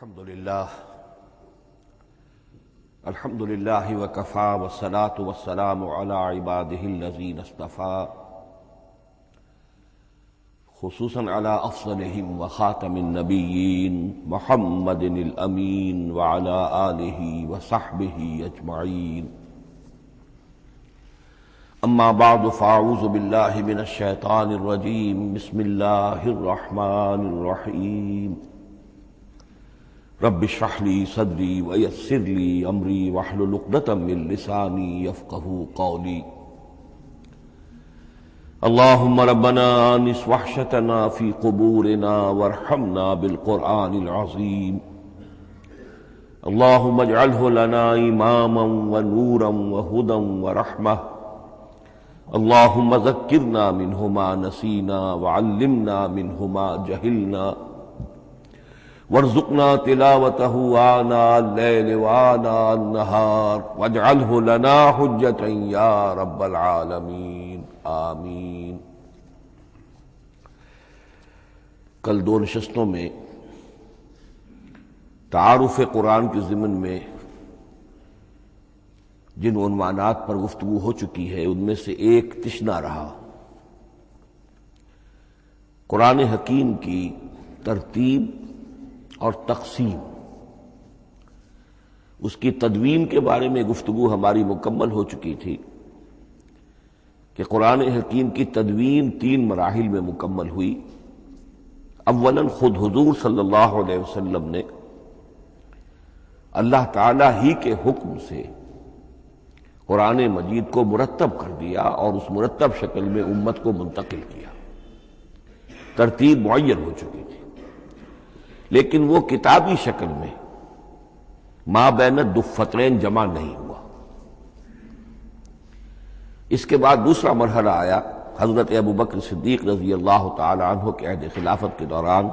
الحمد لله وكفى والصلاة والسلام على عباده الذين اصطفى خصوصا على أفضلهم وخاتم النبيين محمد الأمين وعلى آله وصحبه أجمعين. أما بعد فأعوذ بالله من الشيطان الرجيم. بسم الله الرحمن الرحيم. رب اشرح لي صدري ويسر لي امري واحلل عقدة من لساني يفقهوا قولي. اللهم ربنا آنس وحشتنا في قبورنا وارحمنا بالقرآن العظيم. اللهم اجعله لنا إماما ونورا وهدى ورحمة. اللهم ذكرنا منه ما نسينا وعلمنا منه ما جهلنا وارزقنا تلاوته آناء الليل وآناء النهار واجعله لنا حجة يا رب العالمین آمین. کل دو نشستوں میں تعارف قرآن کے ضمن میں جن عنوانات پر گفتگو ہو چکی ہے ان میں سے ایک تشنا رہا قرآن حکیم کی ترتیب اور تقسیم. اس کی تدوین کے بارے میں گفتگو ہماری مکمل ہو چکی تھی کہ قرآن حکیم کی تدوین 3 مراحل میں مکمل ہوئی. اولاً خود حضور صلی اللہ علیہ وسلم نے اللہ تعالی ہی کے حکم سے قرآن مجید کو مرتب کر دیا اور اس مرتب شکل میں امت کو منتقل کیا. ترتیب معین ہو چکی تھی لیکن وہ کتابی شکل میں ما بین الدفترین جمع نہیں ہوا. اس کے بعد دوسرا مرحلہ آیا حضرت ابوبکر صدیق رضی اللہ تعالی عنہ کے عہد خلافت کے دوران،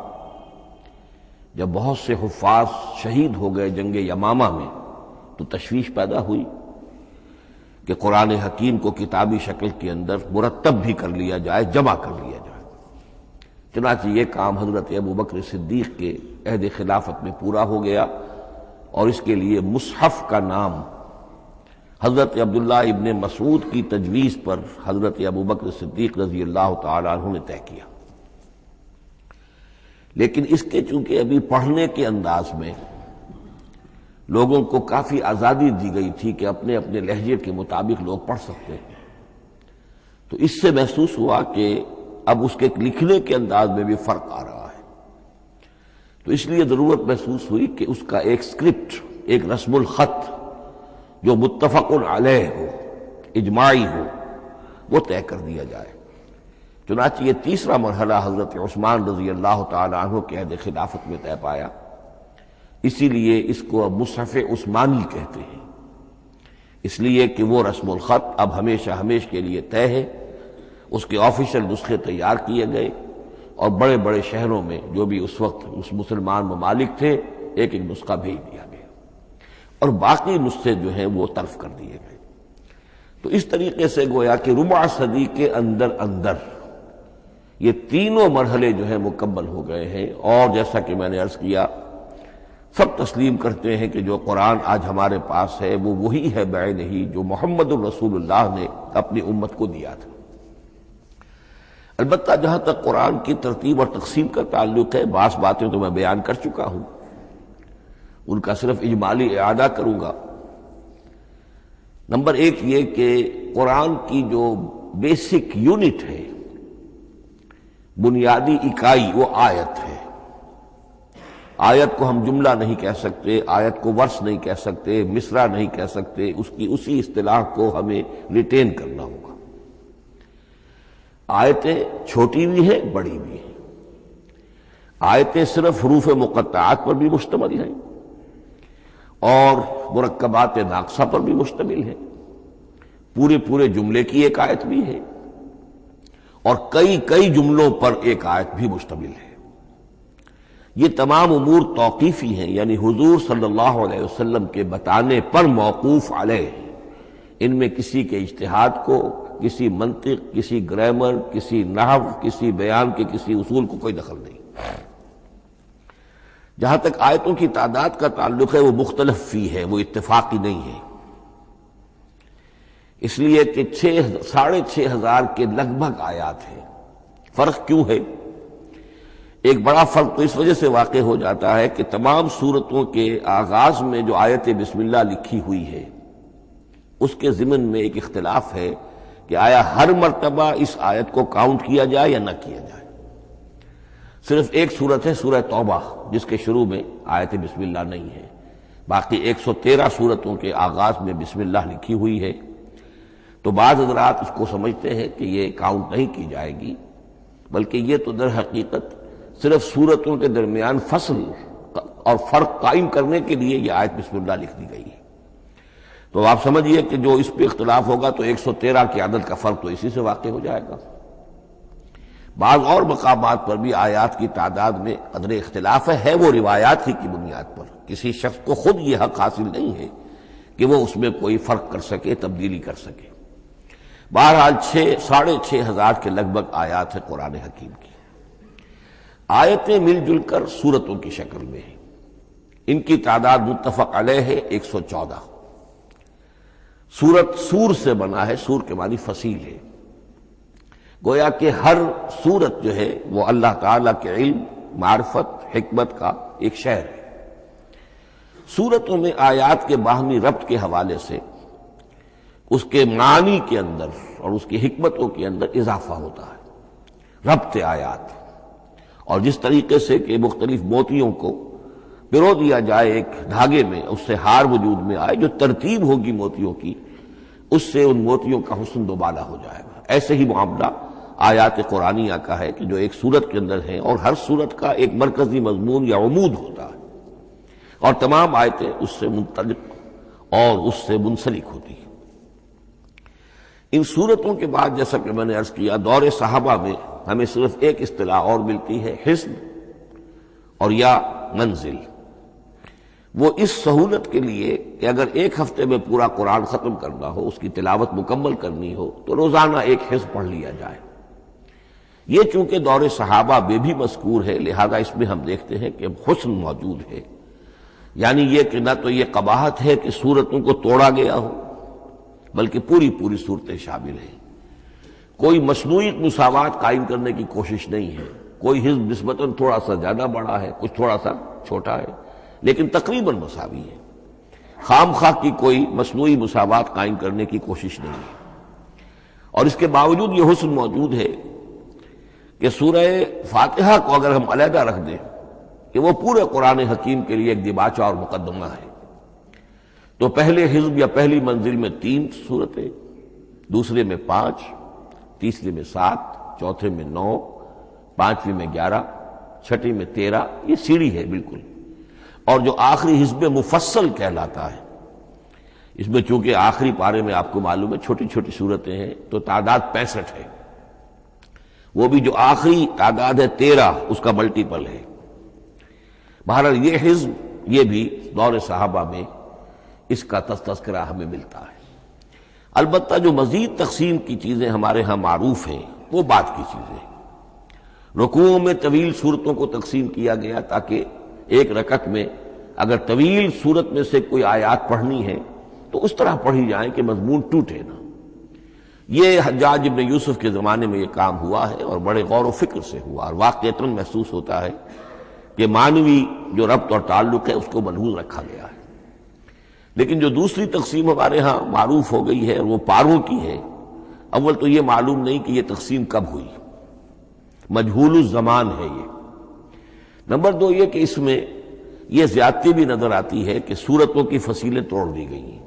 جب بہت سے حفاظ شہید ہو گئے جنگ یمامہ میں تو تشویش پیدا ہوئی کہ قرآن حکیم کو کتابی شکل کے اندر مرتب بھی کر لیا جائے، جمع کر لیا جائے. چنانچہ یہ کام حضرت ابوبکر صدیق کے عہد خلافت میں پورا ہو گیا اور اس کے لیے مصحف کا نام حضرت عبداللہ ابن مسعود کی تجویز پر حضرت ابوبکر صدیق رضی اللہ تعالی عنہ نے طے کیا. لیکن اس کے چونکہ ابھی پڑھنے کے انداز میں لوگوں کو کافی آزادی دی گئی تھی کہ اپنے اپنے لہجے کے مطابق لوگ پڑھ سکتے ہیں، تو اس سے محسوس ہوا کہ اب اس کے لکھنے کے انداز میں بھی فرق آ رہا ہے. تو اس لیے ضرورت محسوس ہوئی کہ اس کا ایک اسکرپٹ، ایک رسم الخط جو متفق علیہ ہو، اجماعی ہو، وہ طے کر دیا جائے. چنانچہ یہ تیسرا مرحلہ حضرت عثمان رضی اللہ تعالی عنہ کے عہد خلافت میں طے پایا. اسی لیے اس کو اب مصحف عثمانی کہتے ہیں، اس لیے کہ وہ رسم الخط اب ہمیشہ ہمیشہ کے لیے طے ہے. اس کے آفیشل نسخے تیار کیے گئے اور بڑے بڑے شہروں میں جو بھی اس وقت اس مسلمان ممالک تھے ایک ایک نسخہ بھیج دیا گیا اور باقی نسخے جو ہیں وہ طرف کر دیے گئے. تو اس طریقے سے گویا کہ ربع صدی کے اندر یہ تینوں مرحلے جو ہیں مکمل ہو گئے ہیں. اور جیسا کہ میں نے عرض کیا، سب تسلیم کرتے ہیں کہ جو قرآن آج ہمارے پاس ہے وہ وہی ہے بعینہ جو محمد الرسول اللہ نے اپنی امت کو دیا تھا. البتہ جہاں تک قرآن کی ترتیب اور تقسیم کا تعلق ہے، بعض باتیں تو میں بیان کر چکا ہوں، ان کا صرف اجمالی اعادہ کروں گا. نمبر 1 یہ کہ قرآن کی جو بیسک یونٹ ہے، بنیادی اکائی، وہ آیت ہے. آیت کو ہم جملہ نہیں کہہ سکتے، آیت کو ورس نہیں کہہ سکتے، مصرع نہیں کہہ سکتے. اس کی اسی اصطلاح کو ہمیں ریٹین کرنا ہوگا. آیتیں چھوٹی بھی ہیں، بڑی بھی ہیں. آیتیں صرف حروف مقطعات پر بھی مشتمل ہیں اور مرکبات ناقصہ پر بھی مشتمل ہیں. پورے جملے کی ایک آیت بھی ہے اور کئی جملوں پر ایک آیت بھی مشتمل ہے. یہ تمام امور توقیفی ہیں، یعنی حضور صلی اللہ علیہ وسلم کے بتانے پر موقوف علیہ. ان میں کسی کے اجتہاد کو، کسی منطق، کسی گرامر، کسی نحو، کسی بیان کے کسی اصول کو کوئی دخل نہیں. جہاں تک آیتوں کی تعداد کا تعلق ہے وہ مختلف فی ہے، وہ اتفاقی نہیں ہے، اس لیے کہ 6,500 کے لگ بھگ آیات ہیں۔ فرق کیوں ہے؟ ایک بڑا فرق تو اس وجہ سے واقع ہو جاتا ہے کہ تمام سورتوں کے آغاز میں جو آیت بسم اللہ لکھی ہوئی ہے اس کے ضمن میں ایک اختلاف ہے کہ آیا ہر مرتبہ اس آیت کو کاؤنٹ کیا جائے یا نہ کیا جائے۔ صرف ایک سورت ہے سورہ توبہ جس کے شروع میں آیت بسم اللہ نہیں ہے، باقی 113 سورتوں کے آغاز میں بسم اللہ لکھی ہوئی ہے۔ تو بعض حضرات اس کو سمجھتے ہیں کہ یہ کاؤنٹ نہیں کی جائے گی، بلکہ یہ تو در حقیقت صرف سورتوں کے درمیان فصل اور فرق قائم کرنے کے لیے یہ آیت بسم اللہ لکھ دی گئی ہے۔ تو آپ سمجھیے کہ جو اس پہ اختلاف ہوگا تو 113 کی عدد کا فرق تو اسی سے واقع ہو جائے گا۔ بعض اور مقامات پر بھی آیات کی تعداد میں قدر اختلاف ہے وہ روایات ہی کی بنیاد پر، کسی شخص کو خود یہ حق حاصل نہیں ہے کہ وہ اس میں کوئی فرق کر سکے، تبدیلی کر سکے۔ بہرحال 6,500 کے لگ بھگ آیات ہے قرآن حکیم کی۔ آیتیں مل جل کر سورتوں کی شکل میں ہیں، ان کی تعداد متفق علیہ ہے 114۔ سورت سور سے بنا ہے، سور کے معنی فصیل ہے، گویا کہ ہر سورت جو ہے وہ اللہ تعالیٰ کے علم، معرفت، حکمت کا ایک شہر ہے۔ سورتوں میں آیات کے باہمی ربط کے حوالے سے اس کے معنی کے اندر اور اس کی حکمتوں کے اندر اضافہ ہوتا ہے، ربط آیات۔ اور جس طریقے سے کہ مختلف موتیوں کو پرو دیا جائے ایک دھاگے میں، اس سے ہار وجود میں آئے، جو ترتیب ہوگی موتیوں کی اس سے ان موتیوں کا حسن دوبالا ہو جائے گا۔ ایسے ہی معاملہ آیات قرآنیہ کا ہے کہ جو ایک سورت کے اندر ہیں، اور ہر سورت کا ایک مرکزی مضمون یا عمود ہوتا ہے، اور تمام آیتیں اس سے منطلق اور اس سے منسلک ہوتی ہیں۔ ان سورتوں کے بعد جیسا کہ میں نے عرض کیا، دور صحابہ میں ہمیں صرف ایک اصطلاح اور ملتی ہے، حزب اور یا منزل۔ وہ اس سہولت کے لیے کہ اگر ایک ہفتے میں پورا قرآن ختم کرنا ہو، اس کی تلاوت مکمل کرنی ہو، تو روزانہ ایک حزب پڑھ لیا جائے۔ یہ چونکہ دور صحابہ میں بھی مذکور ہے، لہذا اس میں ہم دیکھتے ہیں کہ حسن موجود ہے، یعنی یہ کہ نہ تو یہ قباحت ہے کہ سورتوں کو توڑا گیا ہو، بلکہ پوری پوری صورتیں شامل ہیں۔ کوئی مصنوعی مساوات قائم کرنے کی کوشش نہیں ہے، کوئی حزب نسبتاً تھوڑا سا زیادہ بڑا ہے، کچھ تھوڑا سا چھوٹا ہے، لیکن تقریباً مساوی ہے۔ خام خواہ کی کوئی مصنوعی مساوات قائم کرنے کی کوشش نہیں ہے۔ اور اس کے باوجود یہ حسن موجود ہے کہ سورہ فاتحہ کو اگر ہم علیحدہ رکھ دیں کہ وہ پورے قرآن حکیم کے لیے ایک دباچہ اور مقدمہ ہے، تو پہلے حزب یا پہلی منزل میں 3 سورتیں، دوسرے میں 5، تیسرے میں 7، چوتھے میں 9، پانچویں میں 11، چھٹی میں 13، یہ سیڑھی ہے بالکل۔ اور جو آخری حزب مفصل کہلاتا ہے، اس میں چونکہ آخری پارے میں آپ کو معلوم ہے چھوٹی چھوٹی صورتیں ہیں، تو تعداد 65 ہے، وہ بھی جو آخری تعداد ہے 13 اس کا ملٹیپل ہے۔ بہرحال یہ حزب یہ بھی دور صحابہ میں اس کا تذکرہ ہمیں ملتا ہے۔ البتہ جو مزید تقسیم کی چیزیں ہمارے ہاں معروف ہیں وہ بات کی چیزیں۔ رکوعوں میں طویل صورتوں کو تقسیم کیا گیا تاکہ ایک رکعت میں اگر طویل صورت میں سے کوئی آیات پڑھنی ہے تو اس طرح پڑھی جائیں کہ مضمون ٹوٹے نہ۔ یہ حجاج ابن یوسف کے زمانے میں یہ کام ہوا ہے، اور بڑے غور و فکر سے ہوا، اور واقعتاً محسوس ہوتا ہے کہ معنوی جو ربط اور تعلق ہے اس کو ملحوظ رکھا گیا ہے۔ لیکن جو دوسری تقسیم ہمارے ہاں معروف ہو گئی ہے وہ پاروں کی ہے۔ اول تو یہ معلوم نہیں کہ یہ تقسیم کب ہوئی، مجہول الزمان ہے یہ۔ نمبر 2 یہ کہ اس میں یہ زیادتی بھی نظر آتی ہے کہ سورتوں کی فصیلیں توڑ دی گئی ہیں،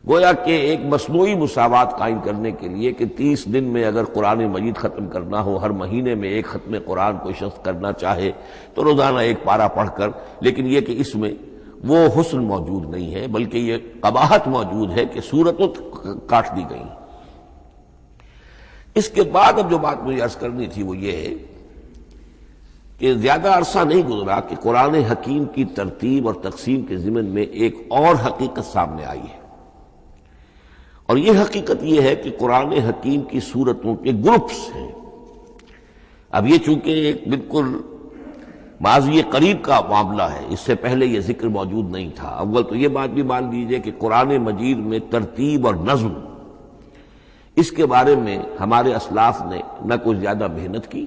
گویا کہ ایک مصنوعی مساوات قائم کرنے کے لیے کہ 30 دن میں اگر قرآن مجید ختم کرنا ہو، ہر مہینے میں ایک ختم قرآن کوئی شخص کرنا چاہے تو روزانہ ایک پارہ پڑھ کر، لیکن یہ کہ اس میں وہ حسن موجود نہیں ہے، بلکہ یہ قباحت موجود ہے کہ سورتوں کاٹ دی گئی۔ اس کے بعد اب جو بات مجھے عرض کرنی تھی وہ یہ ہے کہ زیادہ عرصہ نہیں گزرا کہ قرآن حکیم کی ترتیب اور تقسیم کے ضمن میں ایک اور حقیقت سامنے آئی ہے، اور یہ حقیقت یہ ہے کہ قرآن حکیم کی سورتوں کے گروپس ہیں۔ اب یہ چونکہ ایک بالکل ماضی قریب کا معاملہ ہے، اس سے پہلے یہ ذکر موجود نہیں تھا۔ اول تو یہ بات بھی مان لیجئے کہ قرآن مجید میں ترتیب اور نظم، اس کے بارے میں ہمارے اسلاف نے نہ کوئی زیادہ محنت کی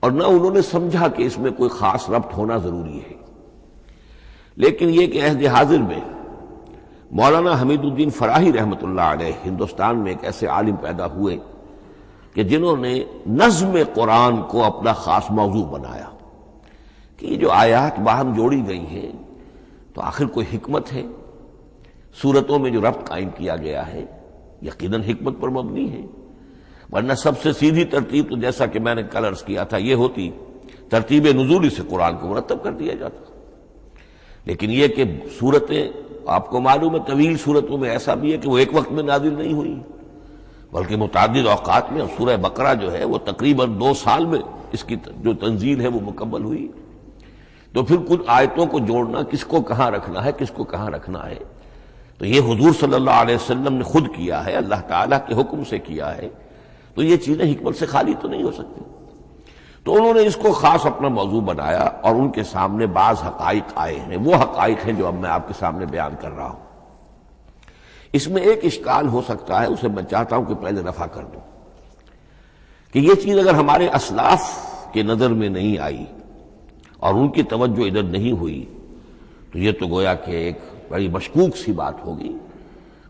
اور نہ انہوں نے سمجھا کہ اس میں کوئی خاص ربط ہونا ضروری ہے۔ لیکن یہ کہ عہد حاضر میں مولانا حمید الدین فراہی رحمۃ اللہ علیہ ہندوستان میں ایک ایسے عالم پیدا ہوئے کہ جنہوں نے نظم قرآن کو اپنا خاص موضوع بنایا کہ یہ جو آیات باہم جوڑی گئی ہیں تو آخر کوئی حکمت ہے، سورتوں میں جو ربط قائم کیا گیا ہے یقیناً حکمت پر مبنی ہے، ورنہ سب سے سیدھی ترتیب تو جیسا کہ میں نے کل عرض کیا تھا یہ ہوتی ترتیب نزولی سے قرآن کو مرتب کر دیا جاتا۔ لیکن یہ کہ صورتیں آپ کو معلوم ہے طویل صورتوں میں ایسا بھی ہے کہ وہ ایک وقت میں نازل نہیں ہوئی بلکہ متعدد اوقات میں، اور سورہ بقرہ جو ہے وہ تقریباً 2 سال میں اس کی جو تنزیل ہے وہ مکمل ہوئی۔ تو پھر کچھ آیتوں کو جوڑنا، کس کو کہاں رکھنا ہے کس کو کہاں رکھنا ہے، تو یہ حضور صلی اللہ علیہ وسلم نے خود کیا ہے، اللہ تعالیٰ کے حکم سے کیا ہے، تو یہ چیزیں حکمت سے خالی تو نہیں ہو سکتی۔ تو انہوں نے اس کو خاص اپنا موضوع بنایا اور ان کے سامنے بعض حقائق آئے ہیں، وہ حقائق ہیں جو اب میں آپ کے سامنے بیان کر رہا ہوں۔ اس میں ایک اشکال ہو سکتا ہے، اسے میں چاہتا ہوں کہ پہلے رفع کر دوں کہ یہ چیز اگر ہمارے اسلاف کے نظر میں نہیں آئی اور ان کی توجہ ادھر نہیں ہوئی تو یہ تو گویا کہ ایک بڑی مشکوک سی بات ہوگی۔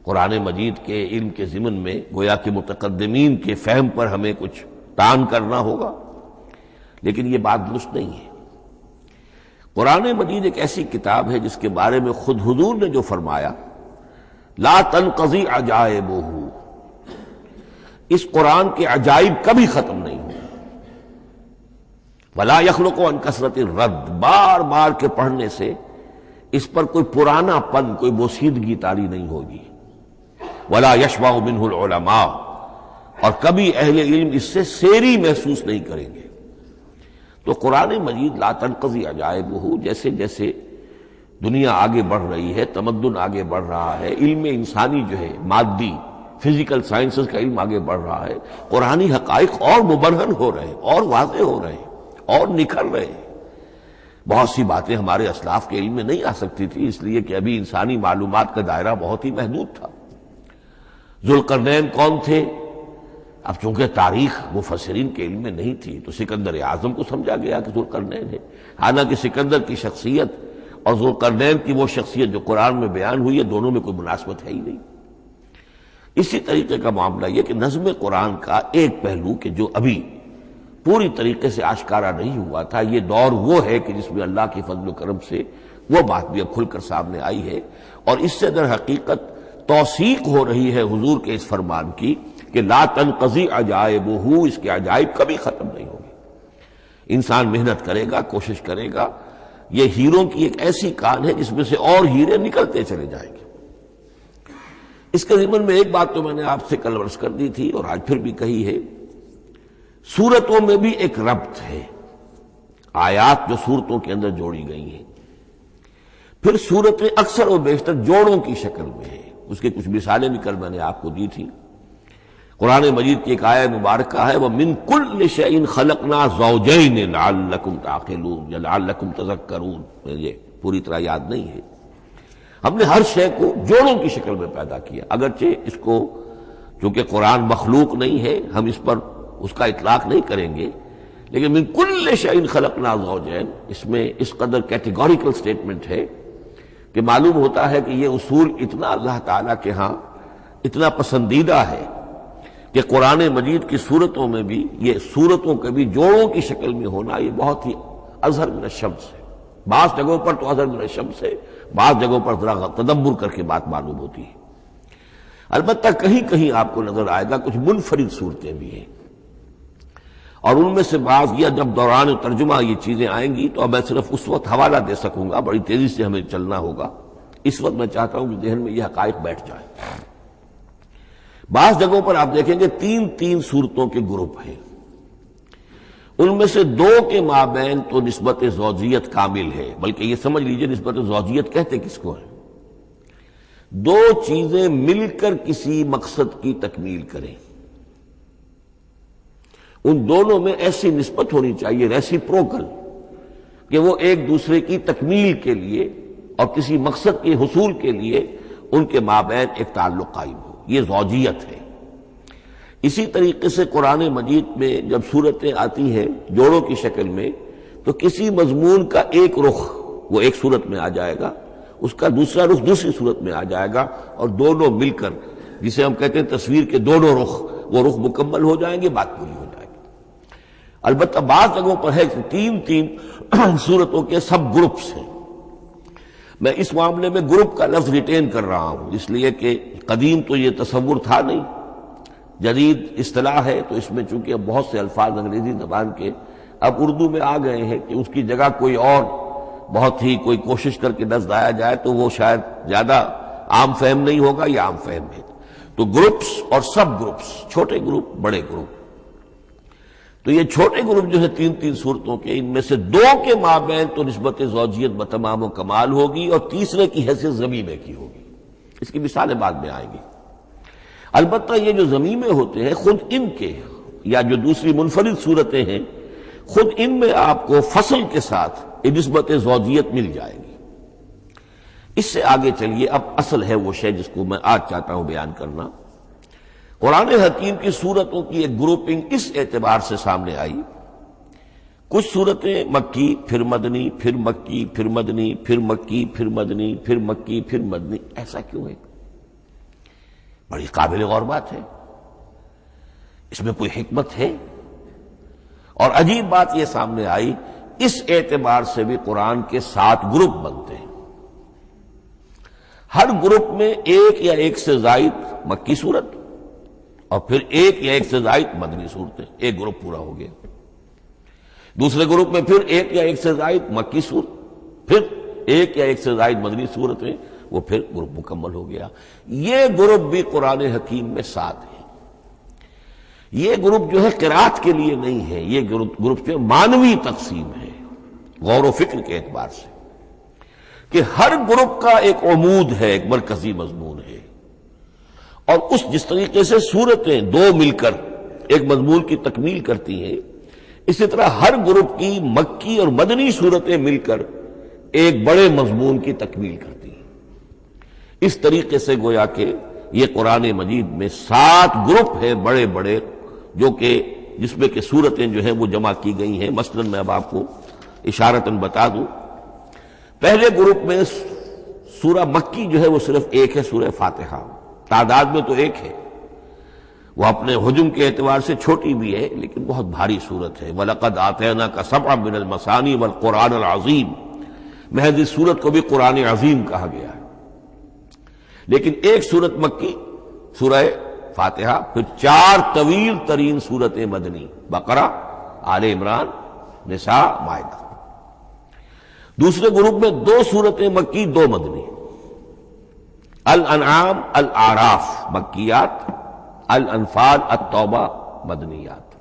قرآن مجید کے علم کے ضمن میں گویا کہ متقدمین کے فہم پر ہمیں کچھ تان کرنا ہوگا، لیکن یہ بات درست نہیں ہے۔ قرآن مجید ایک ایسی کتاب ہے جس کے بارے میں خود حضور نے جو فرمایا لا تنقضی عجائبہ، اس قرآن کے عجائب کبھی ختم نہیں ہوں، ولا یخلق عن کثرت الرد، بار بار کے پڑھنے سے اس پر کوئی پرانا پن، کوئی بوسیدگی طاری نہیں ہوگی، ولا یشبع منہ العلماء، اور کبھی اہل علم اس سے سیری محسوس نہیں کریں گے۔ تو قرآن مجید لا تنقضی عجائبہ، جیسے جیسے دنیا آگے بڑھ رہی ہے، تمدن آگے بڑھ رہا ہے، علم انسانی جو ہے مادی فزیکل سائنسز کا علم آگے بڑھ رہا ہے، قرآنی حقائق اور مبرہن ہو رہے ہیں اور واضح ہو رہے ہیں اور نکھر رہے ہیں۔ بہت سی باتیں ہمارے اسلاف کے علم میں نہیں آ سکتی تھی، اس لیے کہ ابھی انسانی معلومات کا دائرہ بہت ہی محدود تھا۔ ذوالقرنین کون تھے؟ اب چونکہ تاریخ مفسرین کے علم میں نہیں تھی تو سکندر اعظم کو سمجھا گیا کہ ذوالقرنین ہے، حالانکہ سکندر کی شخصیت اور ذوالقرنین کی وہ شخصیت جو قرآن میں بیان ہوئی ہے دونوں میں کوئی مناسبت ہے ہی نہیں۔ اسی طریقے کا معاملہ یہ کہ نظم قرآن کا ایک پہلو کہ جو ابھی پوری طریقے سے آشکارا نہیں ہوا تھا، یہ دور وہ ہے کہ جس میں اللہ کی فضل و کرم سے وہ بات بھی اب کھل کر سامنے آئی ہے، اور اس سے در حقیقت توثیق ہو رہی ہے حضور کے اس فرمان کی کہ لا تنقضی عجائبہ، اس کے عجائب کبھی ختم نہیں ہوں گے۔ انسان محنت کرے گا، کوشش کرے گا، یہ ہیروں کی ایک ایسی کان ہے جس میں سے اور ہیرے نکلتے چلے جائیں گے۔ اس کے ضمن میں ایک بات تو میں نے آپ سے کل عرض کر دی تھی اور آج پھر بھی کہی ہے، سورتوں میں بھی ایک ربط ہے، آیات جو سورتوں کے اندر جوڑی گئی ہیں، پھر سورتیں اکثر و بیشتر جوڑوں کی شکل میں ہیں۔ اس کی کچھ مثالیں بھی کل میں نے آپ کو دی تھی۔ قرآن مجید کی ایک آیہ مبارکہ ہے وَمِن كُلِّ شَيْءٍ خَلَقْنَا زَوْجَيْنِ لَعَلَّكُمْ تَعْقِلُونَ یا لَعَلَّكُمْ تَذَكَّرُونَ، مجھے پوری طرح یاد نہیں ہے۔ ہم نے ہر شے کو جوڑوں کی شکل میں پیدا کیا، اگرچہ اس کو چونکہ قرآن مخلوق نہیں ہے ہم اس پر اس کا اطلاق نہیں کریں گے، لیکن من کل شیء خلقنا زوجین اس میں اس قدر کیٹیگوریکل سٹیٹمنٹ ہے کہ معلوم ہوتا ہے کہ یہ اصول اتنا اللہ تعالیٰ کے ہاں اتنا پسندیدہ ہے کہ قرآن مجید کی صورتوں میں بھی یہ صورتوں کے بھی جوڑوں کی شکل میں ہونا یہ بہت ہی اظہر من الشمس ہے۔ بعض جگہوں پر تو اظہر من الشمس ہے، بعض جگہوں پر ذرا تدبر کر کے بات معلوم ہوتی ہے۔ البتہ کہیں کہیں آپ کو نظر آئے گا کچھ منفرد صورتیں بھی ہیں، اور ان میں سے بعض یہ جب دوران ترجمہ یہ چیزیں آئیں گی تو اب میں صرف اس وقت حوالہ دے سکوں گا، بڑی تیزی سے ہمیں چلنا ہوگا۔ اس وقت میں چاہتا ہوں کہ ذہن میں یہ حقائق بیٹھ جائیں۔ بعض جگہوں پر آپ دیکھیں گے تین تین صورتوں کے گروپ ہیں، ان میں سے دو کے مابین تو نسبت زوجیت کامل ہے، بلکہ یہ سمجھ لیجئے نسبت زوجیت کہتے کس کو ہے؟ دو چیزیں مل کر کسی مقصد کی تکمیل کریں، ان دونوں میں ایسی نسبت ہونی چاہیے ریسیپروکل کہ وہ ایک دوسرے کی تکمیل کے لیے اور کسی مقصد کے حصول کے لیے ان کے مابین ایک تعلق قائم ہو، یہ زوجیت ہے۔ اسی طریقے سے قرآن مجید میں جب صورتیں آتی ہیں جوڑوں کی شکل میں، تو کسی مضمون کا ایک رخ وہ ایک صورت میں آ جائے گا، اس کا دوسرا رخ دوسری صورت میں آ جائے گا، اور دونوں مل کر، جسے ہم کہتے ہیں تصویر کے دونوں رخ، وہ رخ مکمل ہو جائیں گے، بات پوری ہو جائے گی۔ البتہ بعض جگہوں پر ہے کہ تین صورتوں کے سب گروپس ہیں۔ میں اس معاملے میں گروپ کا لفظ ریٹین کر رہا ہوں، اس لیے کہ قدیم تو یہ تصور تھا نہیں، جدید اصطلاح ہے، تو اس میں چونکہ اب بہت سے الفاظ انگریزی زبان کے اب اردو میں آ گئے ہیں کہ اس کی جگہ کوئی اور بہت ہی کوئی کوشش کر کے لفظ لایا جائے تو وہ شاید زیادہ عام فہم نہیں ہوگا، یا عام فہم ہے۔ تو گروپس اور سب گروپس، چھوٹے گروپ بڑے گروپ، تو یہ چھوٹے گروپ جو ہے تین صورتوں کے، ان میں سے دو کے مابین تو نسبت زوجیت بتمام و کمال ہوگی، اور تیسرے کی حیثیت ضمیمے کی ہوگی۔ اس کی مثالیں بعد میں آئیں گی۔ البتہ یہ جو ضمیمے ہوتے ہیں خود ان کے، یا جو دوسری منفرد صورتیں ہیں، خود ان میں آپ کو فصل کے ساتھ نسبت زوجیت مل جائے گی۔ اس سے آگے چلیے، اب اصل ہے وہ شے جس کو میں آج چاہتا ہوں بیان کرنا۔ قرآن حکیم کی صورتوں کی ایک گروپنگ اس اعتبار سے سامنے آئی، کچھ صورتیں مکی پھر مدنی، پھر مکی پھر مدنی، پھر مکی پھر مدنی، پھر مکی پھر مدنی۔ ایسا کیوں ہے؟ بڑی قابل غور بات ہے، اس میں کوئی حکمت ہے؟ اور عجیب بات یہ سامنے آئی، اس اعتبار سے بھی قرآن کے 7 گروپ بنتے ہیں، ہر گروپ میں ایک یا ایک سے زائد مکی صورت، اور پھر ایک یا ایک سے زائد مدنی صورتیں، ایک گروپ پورا ہو گیا۔ دوسرے گروپ میں پھر ایک یا ایک سے زائد مکی صورت، پھر ایک یا ایک سے زائد مدنی صورتیں، وہ پھر گروپ مکمل ہو گیا۔ یہ گروپ بھی قرآن حکیم میں 7 ہے۔ یہ گروپ جو ہے قرات کے لیے نہیں ہے، یہ گروپ جو معنوی تقسیم ہے، غور و فکر کے اعتبار سے، کہ ہر گروپ کا ایک عمود ہے، ایک مرکزی مضمون ہے، اور جس طریقے سے صورتیں دو مل کر ایک مضمون کی تکمیل کرتی ہیں، اسی طرح ہر گروپ کی مکی اور مدنی صورتیں مل کر ایک بڑے مضمون کی تکمیل کرتی ہیں۔ اس طریقے سے گویا کہ یہ قرآن مجید میں 7 گروپ ہیں بڑے بڑے، جو کہ جس میں کہ صورتیں جو ہیں وہ جمع کی گئی ہیں۔ مثلا میں اب آپ کو اشارتاً بتا دوں، پہلے گروپ میں سورہ مکی جو ہے وہ صرف ایک ہے، سورہ فاتحہ، تعداد میں تو ایک ہے، وہ اپنے حجم کے اعتبار سے چھوٹی بھی ہے لیکن بہت بھاری صورت ہے۔ وَلَقَدْ آتَيْنَاكَ سَبْعًا مِنَ الْمَثَانِي وَالْقُرْآنَ الْعَظِيمِ، محض اس صورت کو بھی قرآن عظیم کہا گیا ہے۔ لیکن ایک صورت مکی سورہ فاتحہ، پھر 4 طویل ترین صورتیں مدنی، بقرہ، آل عمران، نساء، مائدہ۔ دوسرے گروپ میں 2 صورتیں مکی، 2 مدنی، الانعام، الاعراف مکیات، الانفال، التوبہ مدنیات۔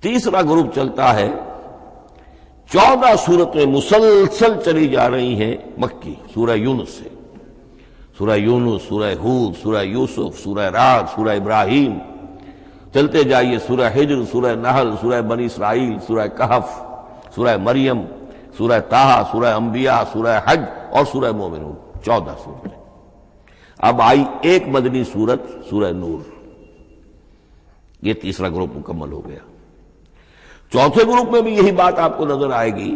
تیسرا گروپ چلتا ہے، 14 صورتیں مسلسل چلی جا رہی ہیں مکی، سورہ یونس سے، سورہ یونس، سورہ ہود، سورہ یوسف، سورہ رعد، سورہ ابراہیم، چلتے جائیے، سورہ حجر، سورہ نحل، سورہ بنی اسرائیل، سورہ کہف، سورہ مریم، سورہ طٰہٰ، سورہ انبیاء، سورہ حج اور سورہ مومنون، 14 صورتیں۔ اب آئی ایک مدنی صورت، سورہ نور۔ یہ تیسرا گروپ مکمل ہو گیا۔ چوتھے گروپ میں بھی یہی بات آپ کو نظر آئے گی۔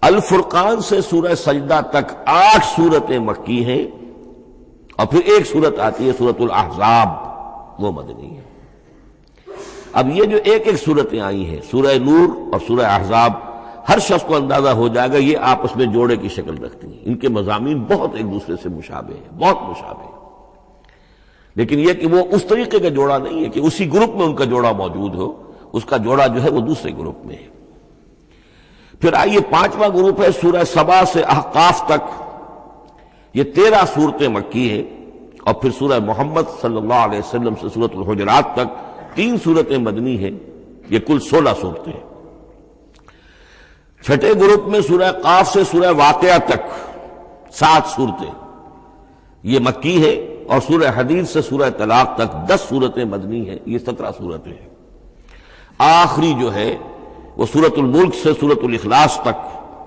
الفرقان سے سورہ سجدہ تک 8 صورتیں مکی ہیں، اور پھر ایک صورت آتی ہے سورۃ الاحزاب، وہ مدنی ہے۔ اب یہ جو ایک ایک صورتیں آئی ہیں، سورہ نور اور سورہ احزاب، ہر شخص کو اندازہ ہو جائے گا یہ آپس میں جوڑے کی شکل رکھتی ہیں، ان کے مضامین بہت ایک دوسرے سے مشابہ ہیں، بہت مشابہ ہیں، لیکن یہ کہ وہ اس طریقے کا جوڑا نہیں ہے کہ اسی گروپ میں ان کا جوڑا موجود ہو، اس کا جوڑا جو ہے وہ دوسرے گروپ میں ہے۔ پھر آئیے 5واں گروپ ہے، سورہ سبا سے احقاف تک، یہ 13 صورتیں مکی ہیں، اور پھر سورہ محمد صلی اللہ علیہ وسلم سے سورۃ الحجرات تک 3 صورتیں مدنی ہیں، یہ کل 16 صورتیں ہیں۔ چھٹے گروپ میں سورہ قاف سے سورہ واقعہ تک 7 صورتیں، یہ مکی ہے، اور سورہ حدید سے سورہ طلاق تک 10 صورتیں مدنی ہیں، یہ 17 صورتیں ہیں۔ آخری جو ہے وہ سورۃ الملک سے سورۃ الاخلاص تک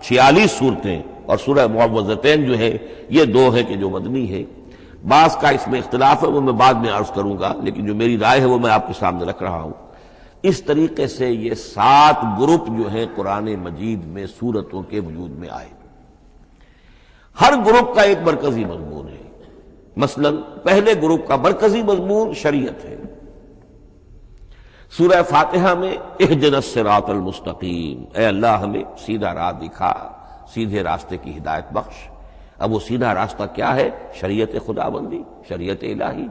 46 صورتیں، اور سورہ معوذتین جو ہے یہ 2 ہے کہ جو مدنی ہے۔ بعض کا اس میں اختلاف ہے، وہ میں بعد میں عرض کروں گا، لیکن جو میری رائے ہے وہ میں آپ کے سامنے رکھ رہا ہوں۔ اس طریقے سے یہ 7 گروپ جو ہیں قرآن مجید میں سورتوں کے وجود میں آئے۔ ہر گروپ کا ایک مرکزی مضمون ہے۔ مثلا پہلے گروپ کا مرکزی مضمون شریعت ہے۔ سورہ فاتحہ میں اہدنا الصراط المستقیم، اے اللہ ہمیں سیدھا راہ دکھا، سیدھے راستے کی ہدایت بخش۔ اب وہ سیدھا راستہ کیا ہے؟ شریعت خدا بندی، شریعت الہی،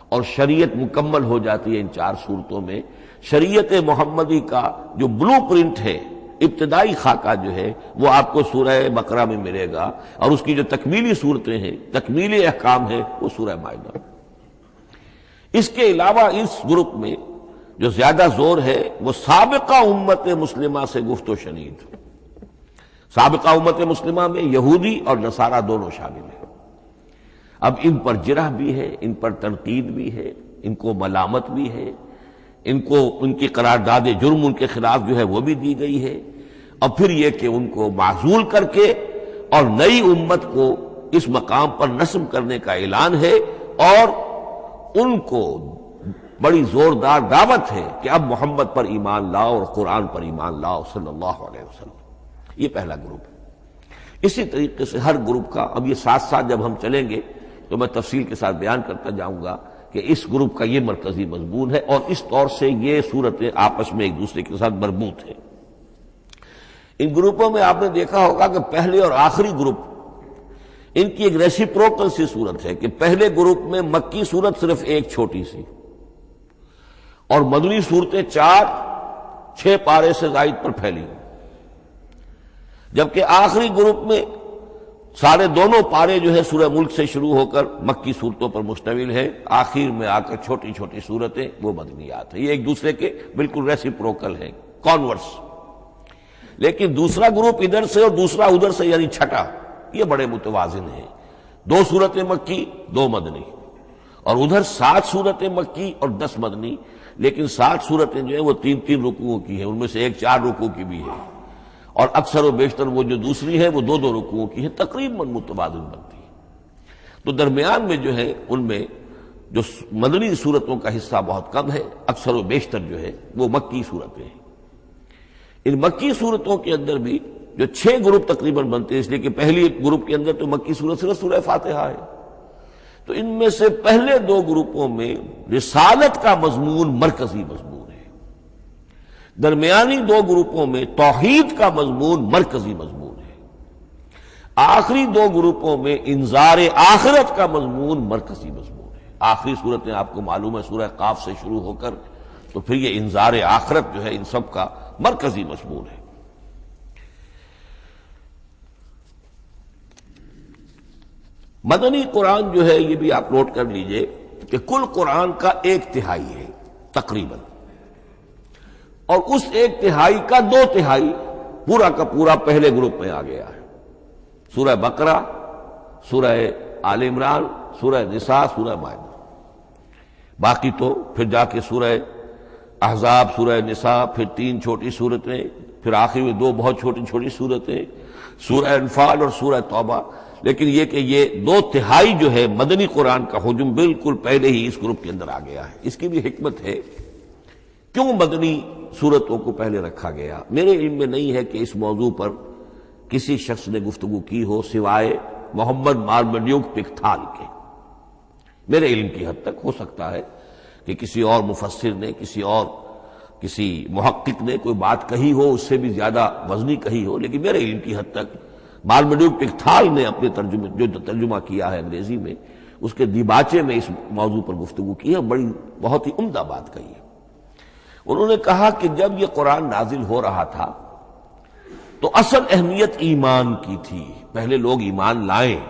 اور شریعت مکمل ہو جاتی ہے ان 4 صورتوں میں۔ شریعت محمدی کا جو بلو پرنٹ ہے، ابتدائی خاکہ جو ہے، وہ آپ کو سورہ بقرہ میں ملے گا، اور اس کی جو تکمیلی صورتیں ہیں، تکمیلی احکام ہے، وہ سورہ مائدہ۔ اس کے علاوہ اس گروپ میں جو زیادہ زور ہے وہ سابقہ امت مسلمہ سے گفت و شنید۔ سابقہ امت مسلمہ میں یہودی اور نصارہ دونوں شامل ہیں۔ اب ان پر جرح بھی ہے، ان پر تنقید بھی ہے، ان کو ملامت بھی ہے، ان کی قرارداد جرم ان کے خلاف جو ہے وہ بھی دی گئی ہے، اور پھر یہ کہ ان کو معزول کر کے اور نئی امت کو اس مقام پر نصب کرنے کا اعلان ہے، اور ان کو بڑی زوردار دعوت ہے کہ اب محمد پر ایمان لاؤ اور قرآن پر ایمان لاؤ صلی اللہ علیہ وسلم۔ یہ پہلا گروپ ہے۔ اسی طریقے سے ہر گروپ کا، اب یہ ساتھ ساتھ جب ہم چلیں گے تو میں تفصیل کے ساتھ بیان کرتا جاؤں گا کہ اس گروپ کا یہ مرکزی مضمون ہے، اور اس طور سے یہ صورتیں آپس میں ایک دوسرے کے ساتھ مربوط ہیں۔ ان گروپوں میں آپ نے دیکھا ہوگا کہ پہلے اور آخری گروپ، ان کی ایک ریسیپروکل سی صورت ہے کہ پہلے گروپ میں مکی صورت صرف ایک چھوٹی سی، اور مدنی صورتیں 4-6 پارے سے زائد پر پھیلی، جبکہ آخری گروپ میں سارے دونوں پارے جو ہے سورہ ملک سے شروع ہو کر مکی صورتوں پر مشتمل ہے، آخر میں آ کر چھوٹی چھوٹی صورتیں وہ مدنیات ہیں۔ یہ ایک دوسرے کے بالکل ریسیپروکل ہیں، کانورس۔ لیکن دوسرا گروپ ادھر سے اور دوسرا ادھر سے، یعنی چھٹا، یہ بڑے متوازن ہیں۔ 2 صورتیں مکی، 2 مدنی، اور ادھر 7 صورتیں مکی اور 10 مدنی، لیکن 7 صورتیں جو ہیں وہ 3-3 رکوعوں کی ہیں، ان میں سے ایک 4 رکوع کی بھی ہے، اور اکثر و بیشتر وہ جو دوسری ہے وہ 2-2 رکوعوں کی ہے، تقریباً متوازن بنتی ہے۔ تو درمیان میں جو ہے ان میں جو مدنی صورتوں کا حصہ بہت کم ہے، اکثر و بیشتر جو ہے وہ مکی صورتیں ہیں۔ ان مکی صورتوں کے اندر بھی جو 6 گروپ تقریباً بنتے ہیں، اس لیے کہ پہلی گروپ کے اندر تو مکی صورت صرف سورہ فاتحہ ہے، تو ان میں سے پہلے 2 گروپوں میں رسالت کا مضمون مرکزی مضمون ہے، درمیانی 2 گروپوں میں توحید کا مضمون مرکزی مضمون ہے، آخری 2 گروپوں میں انذار آخرت کا مضمون مرکزی مضمون ہے۔ آخری صورتیں آپ کو معلوم ہے سورہ قاف سے شروع ہو کر، تو پھر یہ انذار آخرت جو ہے ان سب کا مرکزی مضمون ہے۔ مدنی قرآن جو ہے یہ بھی آپ نوٹ کر لیجئے کہ کل قرآن کا 1/3 ہے تقریباً، اور اس 1/3 کا 2/3 پورا کا پورا پہلے گروپ میں آ گیا ہے۔ سورہ بقرہ، سورہ آل عمران، سورہ نساء، سورہ مائدہ۔ باقی تو پھر جا کے سورہ احزاب، سورہ نساء، پھر 3 چھوٹی صورتیں، پھر آخر میں 2 بہت چھوٹی چھوٹی صورتیں، سورہ انفال اور سورہ توبہ۔ لیکن یہ کہ یہ 2/3 جو ہے مدنی قرآن کا حجم بالکل پہلے ہی اس گروپ کے اندر آ گیا ہے۔ اس کی بھی حکمت ہے، کیوں مدنی صورتوں کو پہلے رکھا گیا؟ میرے علم میں نہیں ہے کہ اس موضوع پر کسی شخص نے گفتگو کی ہو سوائے محمد مارمڈیوک پکتھال کے۔ میرے علم کی حد تک ہو سکتا ہے کہ کسی اور مفسر نے، کسی محقق نے کوئی بات کہی ہو، اس سے بھی زیادہ وزنی کہی ہو، لیکن میرے علم کی حد تک مارمڈیوک پکتھال نے اپنے ترجمہ کیا ہے انگریزی میں، اس کے دیباچے میں اس موضوع پر گفتگو کی ہے، بہت ہی عمدہ بات کہی ہے۔ انہوں نے کہا کہ جب یہ قرآن نازل ہو رہا تھا تو اصل اہمیت ایمان کی تھی، پہلے لوگ ایمان لائیں،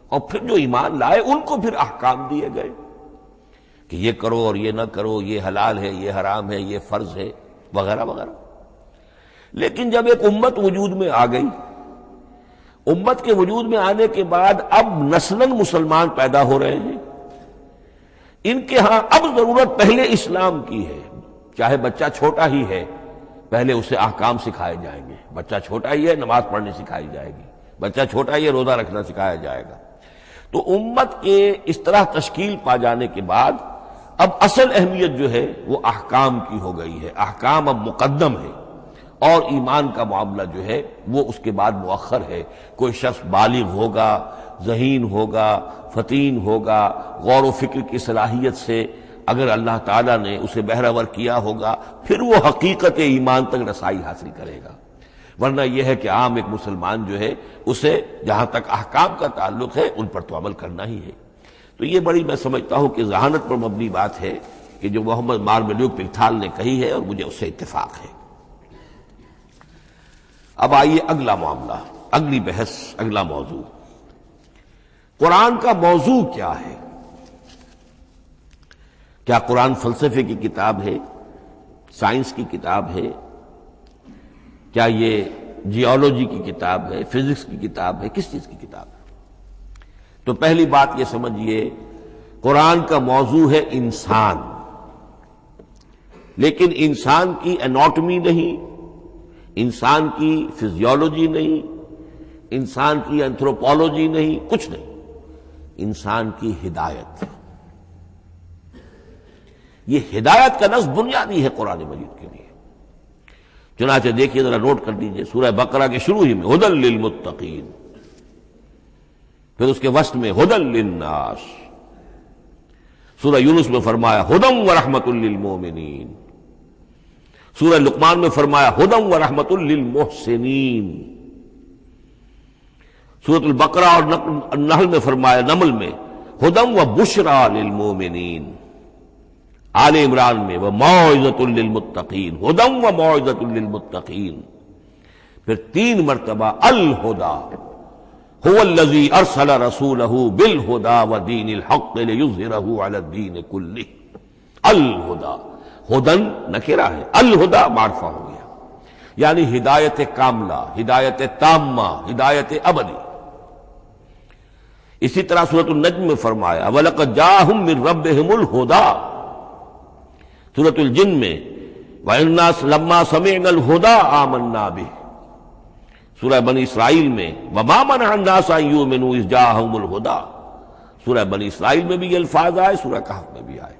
اور پھر جو ایمان لائے ان کو پھر احکام دیے گئے کہ یہ کرو اور یہ نہ کرو، یہ حلال ہے، یہ حرام ہے، یہ فرض ہے، وغیرہ وغیرہ۔ لیکن جب ایک امت وجود میں آ گئی، امت کے وجود میں آنے کے بعد اب نسلاً مسلمان پیدا ہو رہے ہیں، ان کے ہاں اب ضرورت پہلے اسلام کی ہے، چاہے بچہ چھوٹا ہی ہے، پہلے اسے احکام سکھائے جائیں گے. بچہ چھوٹا ہی ہے، نماز پڑھنی سکھائی جائے گی. بچہ چھوٹا ہی ہے، روزہ رکھنا سکھایا جائے گا. تو امت کے اس طرح تشکیل پا جانے کے بعد اب اصل اہمیت جو ہے وہ احکام کی ہو گئی ہے. احکام اب مقدم ہے اور ایمان کا معاملہ جو ہے وہ اس کے بعد مؤخر ہے. کوئی شخص بالغ ہوگا، ذہین ہوگا، فطین ہوگا، غور و فکر کی صلاحیت سے اگر اللہ تعالیٰ نے اسے بہرور کیا ہوگا پھر وہ حقیقت ایمان تک رسائی حاصل کرے گا. ورنہ یہ ہے کہ عام ایک مسلمان جو ہے اسے جہاں تک احکام کا تعلق ہے ان پر تو عمل کرنا ہی ہے. تو یہ بڑی میں سمجھتا ہوں کہ ذہانت پر مبنی بات ہے کہ جو محمد مارملیوک پکتھال نے کہی ہے اور مجھے اس سے اتفاق ہے. اب آئیے اگلا معاملہ، اگلی بحث، اگلا موضوع. قرآن کا موضوع کیا ہے؟ کیا قرآن فلسفے کی کتاب ہے، سائنس کی کتاب ہے؟ کیا یہ جیولوجی کی کتاب ہے، فزکس کی کتاب ہے، کس چیز کی کتاب ہے؟ تو پہلی بات یہ سمجھیے، قرآن کا موضوع ہے انسان، لیکن انسان کی اناٹمی نہیں، انسان کی فزیولوجی نہیں، انسان کی اینتھروپولوجی نہیں، کچھ نہیں، انسان کی ہدایت. یہ ہدایت کا لفظ بنیادی ہے قرآن مجید کے لیے. چنانچہ دیکھیے ذرا نوٹ کر دیجئے سورہ بقرہ کے شروع ہی میں ہدی للمتقین، پھر اس کے وسط میں ہدی للناس. سورہ یونس میں فرمایا ہدی ورحمۃ للمؤمنین. سورہ لقمان میں فرمایا ہدی ورحمۃ للمحسنین. سورۃ البقرہ اور النحل میں فرمایا، نمل میں ہدی وبشریٰ للمؤمنین. آل عمران میں وموعظۃ للمتقین، ہدی وموعظۃ للمتقین. پھر 3 مرتبہ الہدی هو الذی ارسل رسولہ بالہدی ودین الحق لیظہرہ علی الدین کلہ. الہدی، ہدن نکرہ ہے، الہدی معرفہ ہو گیا، یعنی ہدایت کاملہ، ہدایت تامہ، ہدایت ابدی. اسی طرح سورۃ النجم میں فرمایا وَلَقَدْ جَاءَهُم مِّن رَّبِّهِمُ الْهُدَىٰ. سورۃ الجن میں وَإِنَّا لَمَّا سَمِعْنَا الْهُدَىٰ آمَنَّا بِهِ. سورہ بنی اسرائیل میں وَمَا مَنَعَ النَّاسَ أَن يُؤْمِنُوا إِذْ جَاءَهُمُ الْهُدَىٰ. سورہ بنی اسرائیل میں بھی یہ الفاظ آئے، سورہ کہف میں بھی آئے.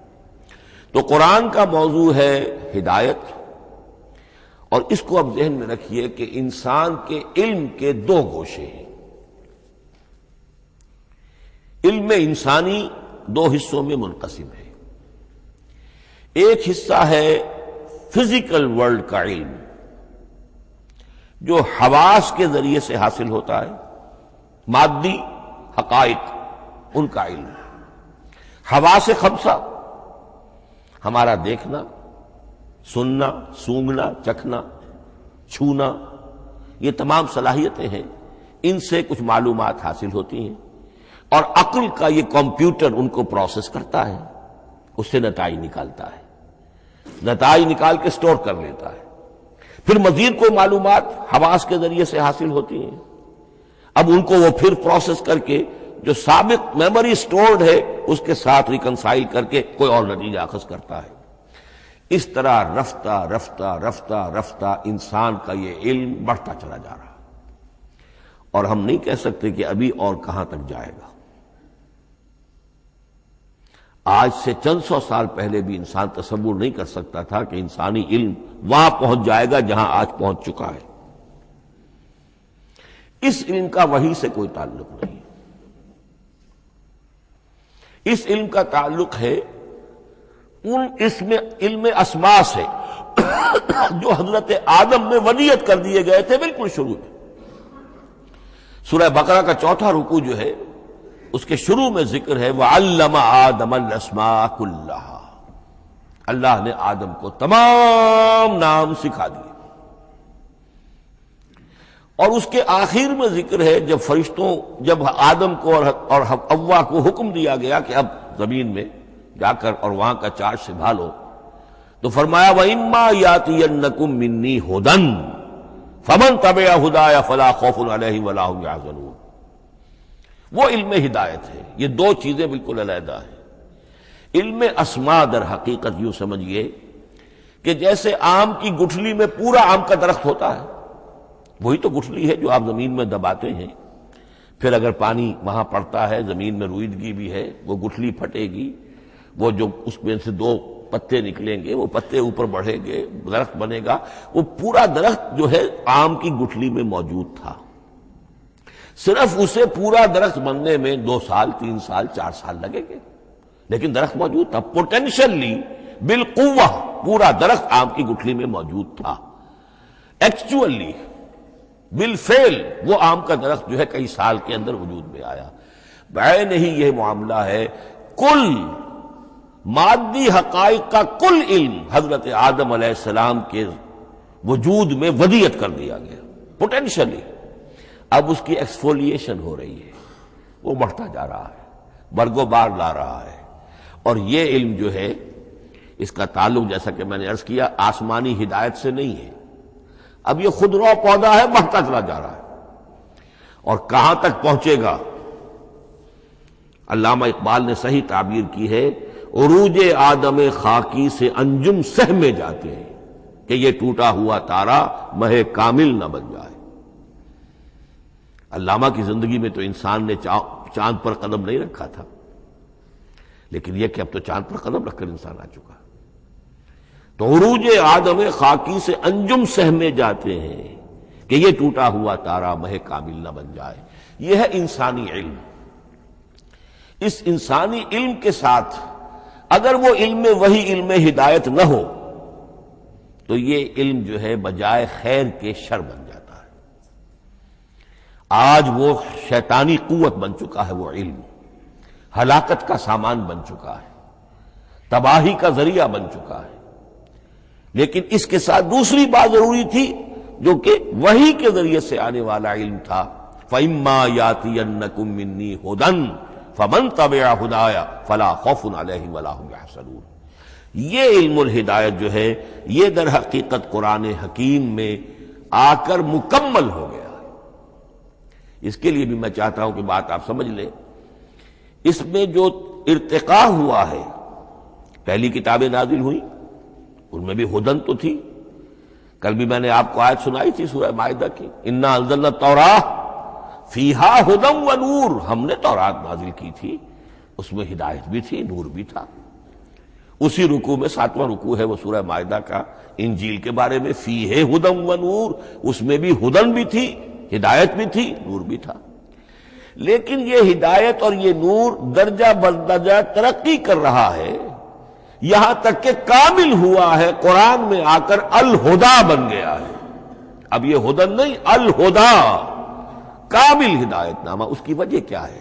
تو قرآن کا موضوع ہے ہدایت، اور اس کو اب ذہن میں رکھیے کہ انسان کے علم کے 2 گوشے ہیں. علم انسانی 2 حصوں میں منقسم ہے. ایک حصہ ہے فزیکل ورلڈ کا علم جو حواس کے ذریعے سے حاصل ہوتا ہے، مادی حقائق ان کا علم. حواس خمسہ، ہمارا دیکھنا، سننا، سونگنا، چکھنا، چھونا، یہ تمام صلاحیتیں ہیں، ان سے کچھ معلومات حاصل ہوتی ہیں، اور عقل کا یہ کمپیوٹر ان کو پروسیس کرتا ہے، اس سے نتائج نکالتا ہے، نتائج نکال کے سٹور کر لیتا ہے. پھر مزید کوئی معلومات حواس کے ذریعے سے حاصل ہوتی ہیں، اب ان کو وہ پھر پروسیس کر کے جو سابق میموری سٹورڈ ہے اس کے ساتھ ریکنسائل کر کے کوئی اور نتیجہ اخذ کرتا ہے. اس طرح رفتہ رفتہ رفتہ رفتہ انسان کا یہ علم بڑھتا چلا جا رہا، اور ہم نہیں کہہ سکتے کہ ابھی اور کہاں تک جائے گا. آج سے چند سو سال پہلے بھی انسان تصور نہیں کر سکتا تھا کہ انسانی علم وہاں پہنچ جائے گا جہاں آج پہنچ چکا ہے. اس علم کا وحی سے کوئی تعلق نہیں، اس علم کا تعلق ہے اس میں علم اسماء سے جو حضرت آدم میں ودیعت کر دیے گئے تھے بالکل شروع میں. سورہ بقرہ کا 4واں رکوع جو ہے اس کے شروع میں ذکر ہے وَعَلَّمَ آدَمَ الْأَسْمَاءَ كُلَّهَا. اللہ نے آدم کو تمام نام سکھا دیے. اور اس کے آخر میں ذکر ہے جب آدم کو اور حوا کو حکم دیا گیا کہ اب زمین میں جا کر اور وہاں کا چارج سنبھالو، تو فرمایا وَإِمَّا يَأْتِيَنَّكُم مِّنِّي هُدًى فَمَن تَبِعَ هُدَايَ فَلَا خَوْفٌ عَلَيْهِمْ وَلَا هُمْ يَحْزَنُونَ. وہ علم ہدایت ہے. یہ 2 چیزیں بالکل علیحدہ ہیں. علم اسماء در حقیقت یوں سمجھیے کہ جیسے آم کی گٹھلی میں پورا آم کا درخت ہوتا ہے، وہی تو گٹھلی ہے جو آپ زمین میں دباتے ہیں، پھر اگر پانی وہاں پڑتا ہے، زمین میں روئیدگی بھی ہے، وہ گٹھلی پھٹے گی، وہ جو اس میں سے دو پتے نکلیں گے، وہ پتے اوپر بڑھیں گے، درخت بنے گا۔ وہ پورا درخت جو ہے آم کی گٹھلی میں موجود تھا، صرف اسے پورا درخت بننے میں 2 سال 3 سال 4 سال لگیں گے، لیکن درخت موجود تھا، پوٹینشلی بالقوہ پورا درخت آم کی گٹھلی میں موجود تھا۔ ایکچولی بالفعل وہ آم کا درخت جو ہے کئی سال کے اندر وجود میں آیا۔ بعین ہی یہ معاملہ ہے، کل مادی حقائق کا کل علم حضرت آدم علیہ السلام کے وجود میں ودیعت کر دیا گیا پوٹینشلی۔ اب اس کی ایکسفولیشن ہو رہی ہے، وہ بڑھتا جا رہا ہے، برگ و بار لا رہا ہے، اور یہ علم جو ہے اس کا تعلق جیسا کہ میں نے عرض کیا آسمانی ہدایت سے نہیں ہے۔ اب یہ خود رو پودا ہے، بڑھتا چلا جا رہا ہے، اور کہاں تک پہنچے گا؟ علامہ اقبال نے صحیح تعبیر کی ہے، عروج آدم خاکی سے انجم سہمے جاتے ہیں کہ یہ ٹوٹا ہوا تارا مہ کامل نہ بن جائے۔ علامہ کی زندگی میں تو انسان نے چاند پر قدم نہیں رکھا تھا، لیکن یہ کہ اب تو چاند پر قدم رکھ کر انسان آ چکا۔ تو عروج آدم خاکی سے انجم سہمے جاتے ہیں کہ یہ ٹوٹا ہوا تارا مہ کامل نہ بن جائے۔ یہ ہے انسانی علم۔ اس انسانی علم کے ساتھ اگر وہ علم وہی علم ہدایت نہ ہو تو یہ علم جو ہے بجائے خیر کے شر بن جاتا ہے۔ آج وہ شیطانی قوت بن چکا ہے، وہ علم ہلاکت کا سامان بن چکا ہے، تباہی کا ذریعہ بن چکا ہے۔ لیکن اس کے ساتھ دوسری بات ضروری تھی جو کہ وحی کے ذریعے سے آنے والا علم تھا، فَإِمَّا يَأْتِيَنَّكُم مِّنِّي هُدًى فَمَن تَبِعَ هُدَايَ فَلَا خَوْفٌ عَلَيْهِمْ وَلَا هُمْ يَحْزَنُونَ۔ یہ علم الہدایت جو ہے یہ در حقیقت قرآن حکیم میں آ کر مکمل ہو گیا ہے۔ اس کے لیے بھی میں چاہتا ہوں کہ بات آپ سمجھ لیں، اس میں جو ارتقاء ہوا ہے، پہلی کتابیں نازل ہوئی ان میں بھی ہدن تو تھی۔ کل بھی میں نے آپ کو آیت سنائی تھی سورہ مائدہ کی، انا انزلنا التوراۃ فیہا ھدی و نور، ہم نے تورات نازل کی تھی، اس میں ہدایت بھی تھی، نور بھی تھا۔ اسی رکوع میں 7واں رکوع ہے وہ سورہ مائدہ کا، انجیل کے بارے میں، فیہ ھدی و نور، اس میں بھی ہدن بھی تھی، ہدایت بھی تھی، نور بھی تھا۔ لیکن یہ ہدایت اور یہ نور درجہ بدرجہ ترقی کر رہا ہے، یہاں تک کہ کامل ہوا ہے، قرآن میں آ کر الہدا بن گیا ہے۔ اب یہ ہدن نہیں، الہدا، کامل ہدایت نامہ۔ اس کی وجہ کیا ہے؟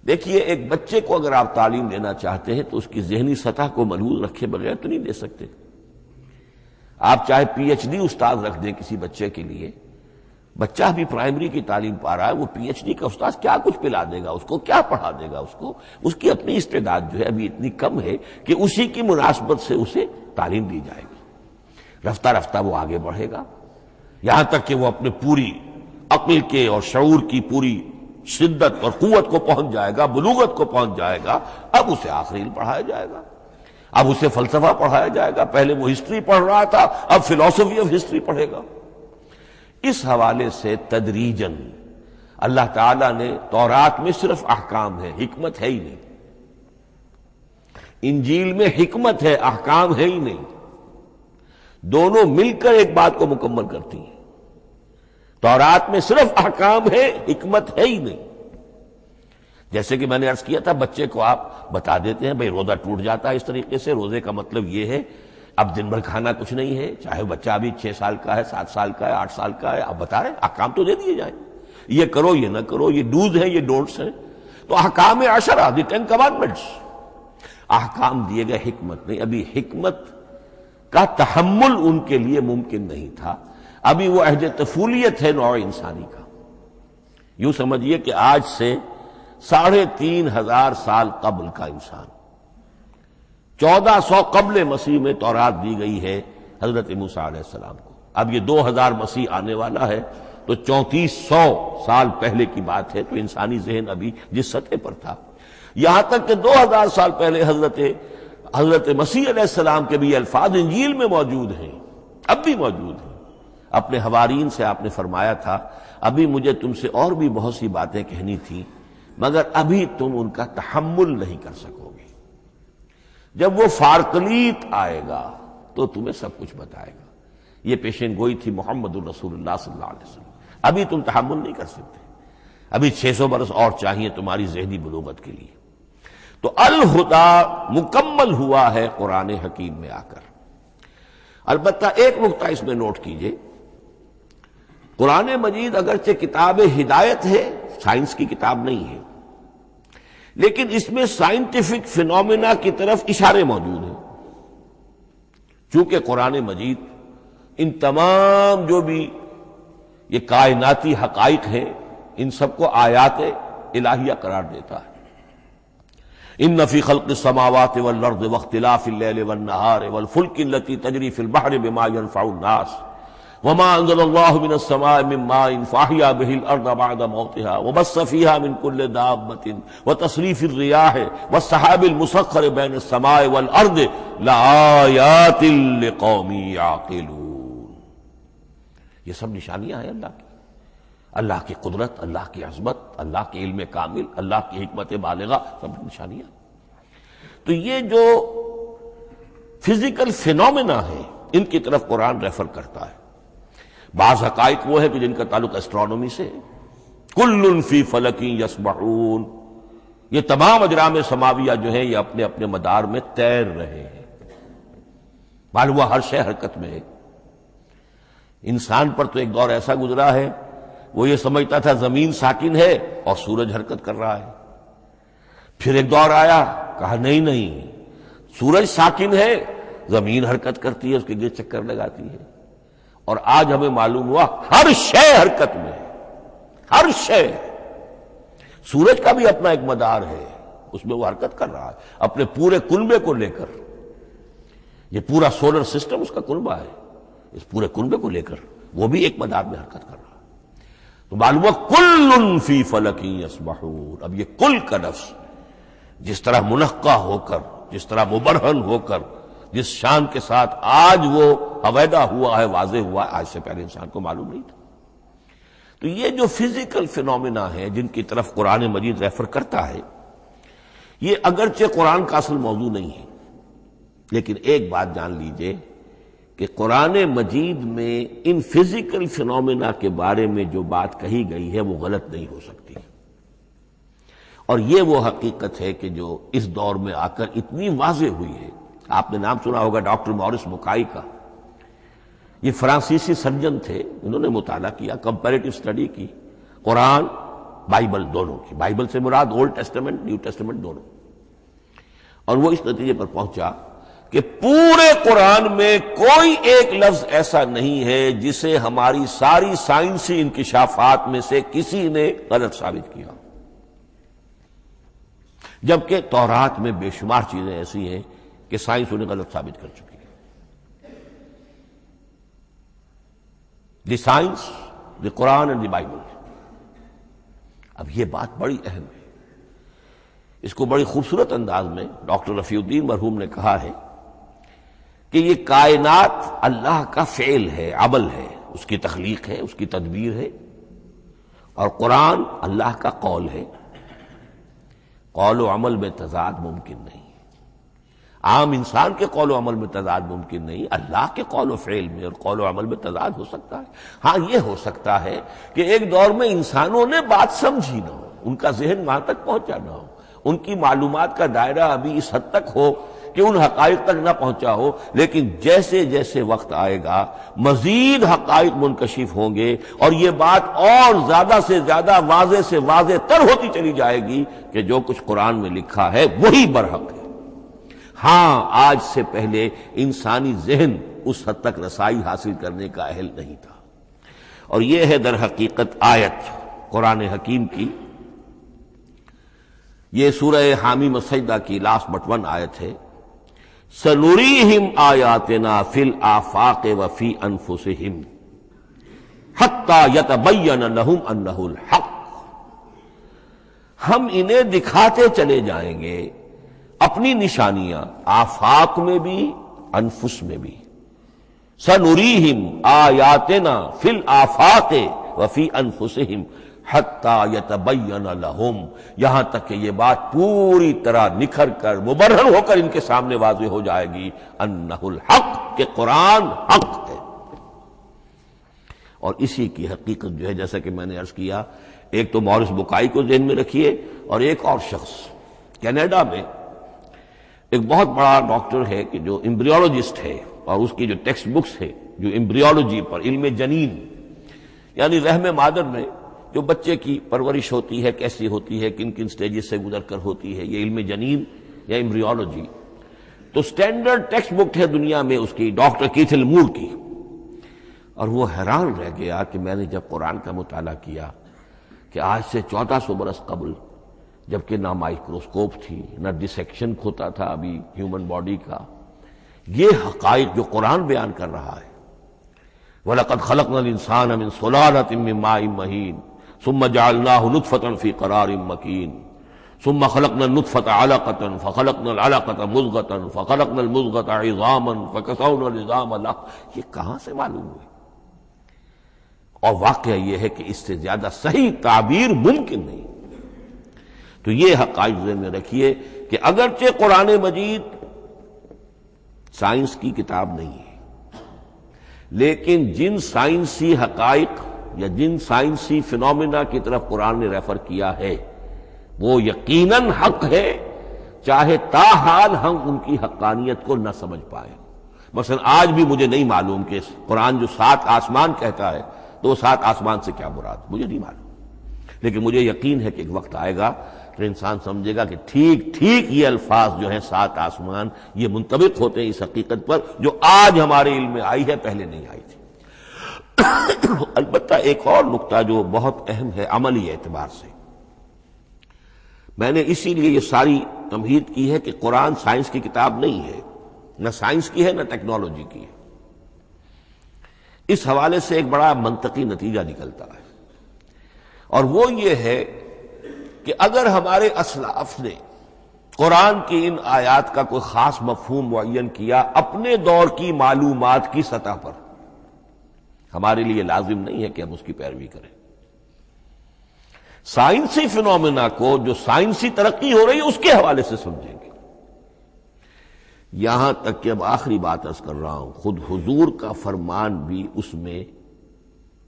دیکھیے، ایک بچے کو اگر آپ تعلیم دینا چاہتے ہیں تو اس کی ذہنی سطح کو ملحوظ رکھے بغیر تو نہیں دے سکتے۔ آپ چاہے پی ایچ ڈی استاد رکھ دیں کسی بچے کے لیے، بچہ بھی پرائمری کی تعلیم پا رہا ہے، وہ پی ایچ ڈی کا استاد کیا کچھ پلا دے گا اس کو، کیا پڑھا دے گا اس کو؟ اس کی اپنی استعداد جو ہے ابھی اتنی کم ہے کہ اسی کی مناسبت سے اسے تعلیم دی جائے گی۔ رفتہ رفتہ وہ آگے بڑھے گا، یہاں تک کہ وہ اپنے پوری عقل کے اور شعور کی پوری شدت اور قوت کو پہنچ جائے گا، بلوغت کو پہنچ جائے گا۔ اب اسے آخری علم پڑھایا جائے گا، اب اسے فلسفہ پڑھایا جائے گا۔ پہلے وہ ہسٹری پڑھ رہا تھا، اب فلسفی آف ہسٹری پڑھے گا۔ اس حوالے سے تدریجاً اللہ تعالیٰ نے تورات میں صرف احکام ہے، حکمت ہے ہی نہیں۔ انجیل میں حکمت ہے، احکام ہے ہی نہیں۔ دونوں مل کر ایک بات کو مکمل کرتی ہیں۔ تورات میں صرف احکام ہے، حکمت ہے ہی نہیں۔ جیسے کہ میں نے عرض کیا تھا، بچے کو آپ بتا دیتے ہیں بھئی روزہ ٹوٹ جاتا ہے اس طریقے سے، روزے کا مطلب یہ ہے اب دن بھر کھانا کچھ نہیں ہے، چاہے بچہ ابھی 6 سال کا ہے، 7 سال کا ہے، 8 سال کا ہے، آپ بتا رہے ہیں احکام تو دے دیے جائیں، یہ کرو یہ نہ کرو، یہ ڈوز ہیں یہ ڈونٹس ہیں۔ تو احکام عشرہ، دی 10 commandments، احکام دیے گئے، حکمت نہیں۔ ابھی حکمت کا تحمل ان کے لیے ممکن نہیں تھا، ابھی وہ عہد طفولیت ہے نوع انسانی کا۔ یوں سمجھیے کہ آج سے 3500 سال قبل کا انسان، 1400 قبل مسیح میں تورات دی گئی ہے حضرت موسیٰ علیہ السلام کو۔ اب یہ 2000 مسیح آنے والا ہے تو 3400 سال پہلے کی بات ہے، تو انسانی ذہن ابھی جس سطح پر تھا، یہاں تک کہ 2000 سال پہلے حضرت حضرت مسیح علیہ السلام کے بھی الفاظ انجیل میں موجود ہیں، اب بھی موجود ہیں۔ اپنے حوارین سے آپ نے فرمایا تھا ابھی مجھے تم سے اور بھی بہت سی باتیں کہنی تھی مگر ابھی تم ان کا تحمل نہیں کر سکو گے، جب وہ فارقلیت آئے گا تو تمہیں سب کچھ بتائے گا۔ یہ پیشین گوئی تھی محمد الرسول اللہ صلی اللہ علیہ وسلم۔ ابھی تم تحمل نہیں کر سکتے، ابھی 600 برس اور چاہیے تمہاری ذہنی بلوغت کے لیے۔ تو الہدا مکمل ہوا ہے قرآن حکیم میں آ کر۔ البتہ ایک نقطہ اس میں نوٹ کیجئے، قرآن مجید اگرچہ کتاب ہدایت ہے، سائنس کی کتاب نہیں ہے، لیکن اس میں سائنٹیفک فینومینا کی طرف اشارے موجود ہیں۔ چونکہ قرآن مجید ان تمام جو بھی یہ کائناتی حقائق ہیں ان سب کو آیات الہیہ قرار دیتا ہے۔ ان فی خلق السماوات والارض واختلاف اللیل والنہار والفلک التی تجری فی البحر بما ينفع الناس وما انزل اللہ من السماء من ماء فاحیا به الارض بعد موتها وبث فيها من كل دابة وتصریف الرياح والسحاب المسخر بین السماء والارض لآیات لقوم یعقلون۔ یہ سب نشانیاں ہیں اللہ کی قدرت، اللہ کی عظمت، اللہ کے علم کامل، اللہ کی حکمت بالغہ، سب نشانیاں۔ تو یہ جو فزیکل فینومینا ہے ان کی طرف قرآن ریفر کرتا ہے۔ بعض حقائق وہ ہے کہ جن کا تعلق اسٹرانومی سے ہے، کل فی فلک یسبحون، یہ تمام اجرام سماویہ جو ہیں یہ اپنے اپنے مدار میں تیر رہے ہیں۔ معلوم ہوا ہر شے حرکت میں ہے۔ انسان پر تو ایک دور ایسا گزرا ہے وہ یہ سمجھتا تھا زمین ساکن ہے اور سورج حرکت کر رہا ہے۔ پھر ایک دور آیا کہا نہیں، سورج ساکن ہے، زمین حرکت کرتی ہے، اس کے گرد چکر لگاتی ہے۔ اور آج ہمیں معلوم ہوا ہر شے حرکت میں ہے، ہر شے۔ سورج کا بھی اپنا ایک مدار ہے، اس میں وہ حرکت کر رہا ہے اپنے پورے کنبے کو لے کر۔ یہ پورا سولر سسٹم اس کا کنبہ ہے، اس پورے کنبے کو لے کر وہ بھی ایک مدار میں حرکت کر رہا ہے۔ تو معلوم ہوا کل فی فلک یسبحون۔ اب یہ کل کا لفظ جس طرح منقع ہو کر، جس طرح مبرہن ہو کر، جس شان کے ساتھ آج وہ عویدہ ہوا ہے، واضح ہوا ہے، آج سے پہلے انسان کو معلوم نہیں تھا۔ تو یہ جو فزیکل فینومینا ہے جن کی طرف قرآن مجید ریفر کرتا ہے، یہ اگرچہ قرآن کا اصل موضوع نہیں ہے، لیکن ایک بات جان لیجئے کہ قرآن مجید میں ان فزیکل فینومینا کے بارے میں جو بات کہی گئی ہے وہ غلط نہیں ہو سکتی۔ اور یہ وہ حقیقت ہے کہ جو اس دور میں آ کر اتنی واضح ہوئی ہے۔ آپ نے نام سنا ہوگا ڈاکٹر مورس بکائی کا، یہ فرانسیسی سرجن تھے، انہوں نے مطالعہ کیا، کمپیریٹو اسٹڈی کی قرآن بائبل دونوں کی، بائبل سے مراد اولڈ ٹیسٹمنٹ نیو ٹیسٹمنٹ دونوں، اور وہ اس نتیجے پر پہنچا کہ پورے قرآن میں کوئی ایک لفظ ایسا نہیں ہے جسے ہماری ساری سائنسی انکشافات میں سے کسی نے غلط ثابت کیا، جبکہ تورات میں بے شمار چیزیں ایسی ہیں کہ سائنس انہیں غلط ثابت کر چکی ہے۔ The science, the Quran and the Bible. اب یہ بات بڑی اہم ہے، اس کو بڑی خوبصورت انداز میں ڈاکٹر رفیع الدین مرحوم نے کہا ہے کہ یہ کائنات اللہ کا فعل ہے، عمل ہے، اس کی تخلیق ہے، اس کی تدبیر ہے، اور قرآن اللہ کا قول ہے۔ قول و عمل میں تضاد ممکن نہیں، عام انسان کے قول و عمل میں تضاد ممکن نہیں، اللہ کے قول و فعل میں اور قول و عمل میں تضاد ہو سکتا ہے۔ ہاں یہ ہو سکتا ہے کہ ایک دور میں انسانوں نے بات سمجھی نہ ہو، ان کا ذہن وہاں تک پہنچا نہ ہو، ان کی معلومات کا دائرہ ابھی اس حد تک ہو کہ ان حقائق تک نہ پہنچا ہو، لیکن جیسے جیسے وقت آئے گا مزید حقائق منکشف ہوں گے اور یہ بات اور زیادہ سے زیادہ واضح سے واضح تر ہوتی چلی جائے گی کہ جو کچھ قرآن میں لکھا ہے وہی برحق ہے۔ ہاں آج سے پہلے انسانی ذہن اس حد تک رسائی حاصل کرنے کا اہل نہیں تھا، اور یہ ہے در حقیقت آیت قرآن حکیم کی۔ یہ سورہ حامیم السجدہ کی لاسٹ بٹ 1 آیت ہے، سنریہم آیاتنا فی الآفاق وفی انفسہم حتی یتبین لہم انہ الحق۔ ہم انہیں دکھاتے چلے جائیں گے اپنی نشانیاں آفاق میں بھی انفس میں بھی. سنریہم آیاتنا فی الآفاق وفی انفسہم حتی یتبین لہم، یہاں تک کہ یہ بات پوری طرح نکھر کر مبرہن ہو کر ان کے سامنے واضح ہو جائے گی انہ الحق، کہ قرآن حق ہے. اور اسی کی حقیقت جو ہے جیسا کہ میں نے عرض کیا، ایک تو مورس بکائی کو ذہن میں رکھیے، اور ایک اور شخص کینیڈا میں ایک بہت بڑا ڈاکٹر ہے کہ جو ایمبریولوجسٹ ہے، اور اس کی جو ٹیکسٹ بکس ہے جو ایمبریولوجی پر، علم جنین یعنی رحم مادر میں جو بچے کی پرورش ہوتی ہے کیسی ہوتی ہے، کن کن سٹیجز سے گزر کر ہوتی ہے، یہ علم جنین یا ایمبریولوجی، تو سٹینڈرڈ ٹیکسٹ بک ہے دنیا میں اس کی، ڈاکٹر کیتھل مور کی. اور وہ حیران رہ گیا کہ میں نے جب قرآن کا مطالعہ کیا کہ آج سے 1400 برس قبل، جبکہ نہ مائکروسکوپ تھی نہ ڈسیکشن ہوتا تھا ابھی ہیومن باڈی کا، یہ حقائق جو قرآن بیان کر رہا ہے، وَلَقَدْ خَلَقْنَا الْإِنسَانَ مِنْ صُلَالَةٍ مِّن مَّاءٍ مَّهِينٍ ثُمَّ جَعَلْنَاهُ نُطْفَةً فِي قَرَارٍ مَّكِينٍ ثُمَّ خَلَقْنَا النُّطْفَةَ عَلَقَةً فَخَلَقْنَا الْعَلَقَةَ مُضْغَةً فَخَلَقْنَا الْمُضْغَةَ عِظَامًا فَكَسَوْنَا الْعِظَامَ لَحْمًا. یہ کہاں سے معلوم ہوئی؟ اور واقعہ یہ ہے کہ اس سے زیادہ صحیح تعبیر ممکن نہیں. تو یہ حقائق ذہن میں رکھیے کہ اگرچہ قرآن مجید سائنس کی کتاب نہیں ہے، لیکن جن سائنسی حقائق یا جن سائنسی فینومینا کی طرف قرآن نے ریفر کیا ہے وہ یقیناً حق ہے، چاہے تاحال ہم ان کی حقانیت کو نہ سمجھ پائیں. مثلا آج بھی مجھے نہیں معلوم کہ قرآن جو 7 آسمان کہتا ہے تو وہ 7 آسمان سے کیا مراد، مجھے نہیں معلوم، لیکن مجھے یقین ہے کہ ایک وقت آئے گا کہ انسان سمجھے گا کہ ٹھیک ٹھیک یہ الفاظ جو ہیں 7 آسمان یہ منطبق ہوتے ہیں اس حقیقت پر جو آج ہمارے علم میں آئی ہے، پہلے نہیں آئی تھی. البتہ ایک اور نقطہ جو بہت اہم ہے عملی اعتبار سے، میں نے اسی لیے یہ ساری تمہید کی ہے کہ قرآن سائنس کی کتاب نہیں ہے، نہ سائنس کی ہے نہ ٹیکنالوجی کی ہے. اس حوالے سے ایک بڑا منطقی نتیجہ نکلتا ہے، اور وہ یہ ہے کہ اگر ہمارے اسلاف نے قرآن کی ان آیات کا کوئی خاص مفہوم معین کیا اپنے دور کی معلومات کی سطح پر، ہمارے لیے لازم نہیں ہے کہ ہم اس کی پیروی کریں. سائنسی فینومینا کو جو سائنسی ترقی ہو رہی ہے اس کے حوالے سے سمجھیں گے. یہاں تک کہ اب آخری بات عرض کر رہا ہوں، خود حضور کا فرمان بھی اس میں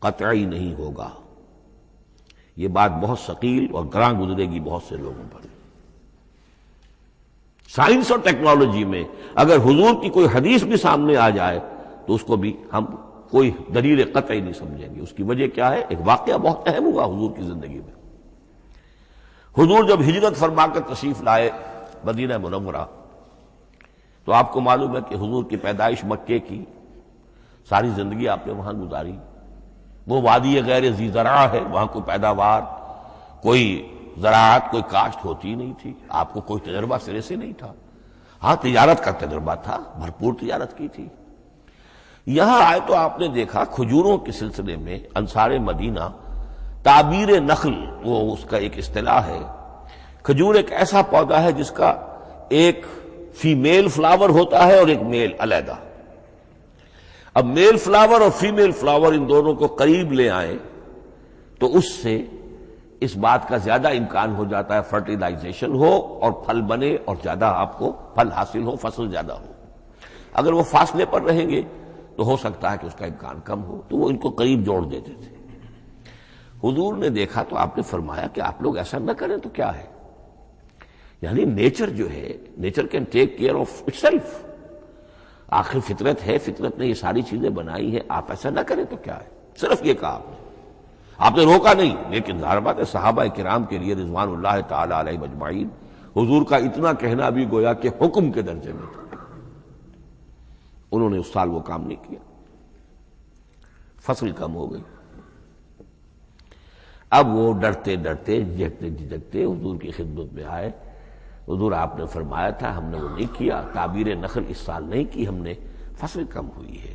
قطعی نہیں ہوگا. یہ بات بہت ثقیل اور گراں گزرے گی بہت سے لوگوں پر. سائنس اور ٹیکنالوجی میں اگر حضور کی کوئی حدیث بھی سامنے آ جائے تو اس کو بھی ہم کوئی دلیل قطعی نہیں سمجھیں گے. اس کی وجہ کیا ہے؟ ایک واقعہ بہت اہم ہوا حضور کی زندگی میں. حضور جب ہجرت فرما کر تشریف لائے مدینہ منورہ تو آپ کو معلوم ہے کہ حضور کی پیدائش مکے کی، ساری زندگی آپ نے وہاں گزاری. وہ وادی غیر ذی زرع ہے، وہاں کوئی پیداوار، کوئی زراعت، کوئی کاشت ہوتی نہیں تھی. آپ کو کوئی تجربہ سرے سے نہیں تھا. ہاں تجارت کا تجربہ تھا، بھرپور تجارت کی تھی. یہاں آئے تو آپ نے دیکھا کھجوروں کے سلسلے میں انصار مدینہ تعبیر نخل، وہ اس کا ایک اصطلاح ہے. کھجور ایک ایسا پودا ہے جس کا ایک فیمیل فلاور ہوتا ہے اور ایک میل علیحدہ. اب میل فلاور اور فیمیل فلاور ان دونوں کو قریب لے آئیں تو اس سے اس بات کا زیادہ امکان ہو جاتا ہے فرٹیلائزیشن ہو اور پھل بنے اور زیادہ آپ کو پھل حاصل ہو، فصل زیادہ ہو. اگر وہ فاصلے پر رہیں گے تو ہو سکتا ہے کہ اس کا امکان کم ہو، تو وہ ان کو قریب جوڑ دیتے تھے. حضور نے دیکھا تو آپ نے فرمایا کہ آپ لوگ ایسا نہ کریں تو کیا ہے، یعنی نیچر جو ہے، nature can take care of it self. آخر فطرت ہے، فطرت نے یہ ساری چیزیں بنائی ہیں، آپ ایسا نہ کریں تو کیا ہے. صرف یہ کہا آپ نے روکا نہیں. لیکن ظاہر بات ہے صحابہ کرام کے لیے رضوان اللہ تعالی علیہ مجمعین حضور کا اتنا کہنا بھی گویا کہ حکم کے درجے میں تھا. انہوں نے اس سال وہ کام نہیں کیا، فصل کم ہو گئی. اب وہ ڈرتے ڈرتے جھجکتے جھجکتے حضور کی خدمت میں آئے. حضور آپ نے فرمایا تھا ہم نے وہ نہیں کیا، تعبیر نخل اس سال نہیں کی ہم نے، فصل کم ہوئی ہے.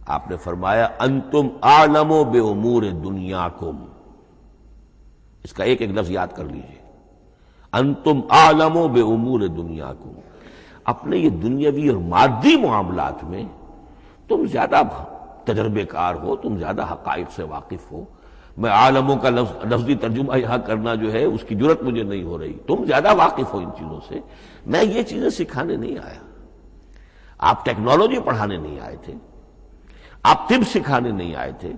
آپ نے فرمایا انتم اعلم بامور دنیاکم. اس کا ایک ایک لفظ یاد کر لیجئے. انتم اعلم بامور دنیاکم، اپنے یہ دنیاوی اور مادی معاملات میں تم زیادہ تجربے کار ہو، تم زیادہ حقائق سے واقف ہو۔ میں عالموں کا لفظی ترجمہ یہاں کرنا جو ہے اس کی جرت مجھے نہیں ہو رہی، تم زیادہ واقف ہو ان چیزوں سے، میں یہ چیزیں سکھانے نہیں آیا۔ آپ ٹیکنالوجی پڑھانے نہیں آئے تھے، آپ طب سکھانے نہیں آئے تھے،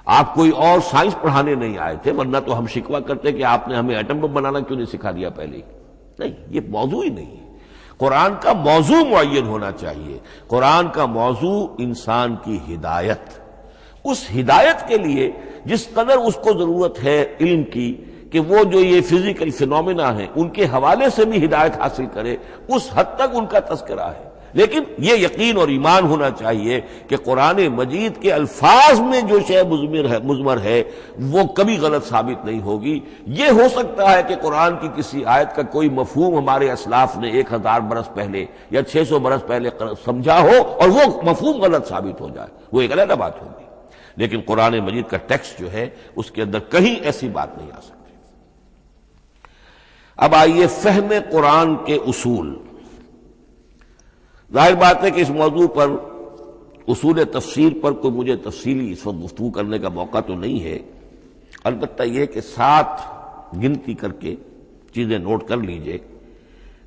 آپ کوئی اور سائنس پڑھانے نہیں آئے تھے، ورنہ تو ہم شکوہ کرتے کہ آپ نے ہمیں ایٹم بم بنانا کیوں نہیں سکھا دیا پہلے ہی۔ نہیں، یہ موضوع ہی نہیں ہے۔ قرآن کا موضوع معین ہونا چاہیے۔ قرآن کا موضوع انسان کی ہدایت، اس ہدایت کے لیے جس قدر اس کو ضرورت ہے علم کی کہ وہ جو یہ فزیکل فینومینا ہیں ان کے حوالے سے بھی ہدایت حاصل کرے، اس حد تک ان کا تذکرہ ہے۔ لیکن یہ یقین اور ایمان ہونا چاہیے کہ قرآن مجید کے الفاظ میں جو شے مضمر ہے وہ کبھی غلط ثابت نہیں ہوگی۔ یہ ہو سکتا ہے کہ قرآن کی کسی آیت کا کوئی مفہوم ہمارے اسلاف نے 1000 برس پہلے یا 600 برس پہلے سمجھا ہو اور وہ مفہوم غلط ثابت ہو جائے، وہ ایک علیحدہ بات ہوگی، لیکن قرآن مجید کا ٹیکسٹ جو ہے اس کے اندر کہیں ایسی بات نہیں آ سکتی۔ اب آئیے فہم قرآن کے اصول۔ ظاہر بات ہے کہ اس موضوع پر اصول تفسیر پر کوئی مجھے تفصیلی اس وقت گفتگو کرنے کا موقع تو نہیں ہے، البتہ یہ کہ 7 گنتی کر کے چیزیں نوٹ کر لیجئے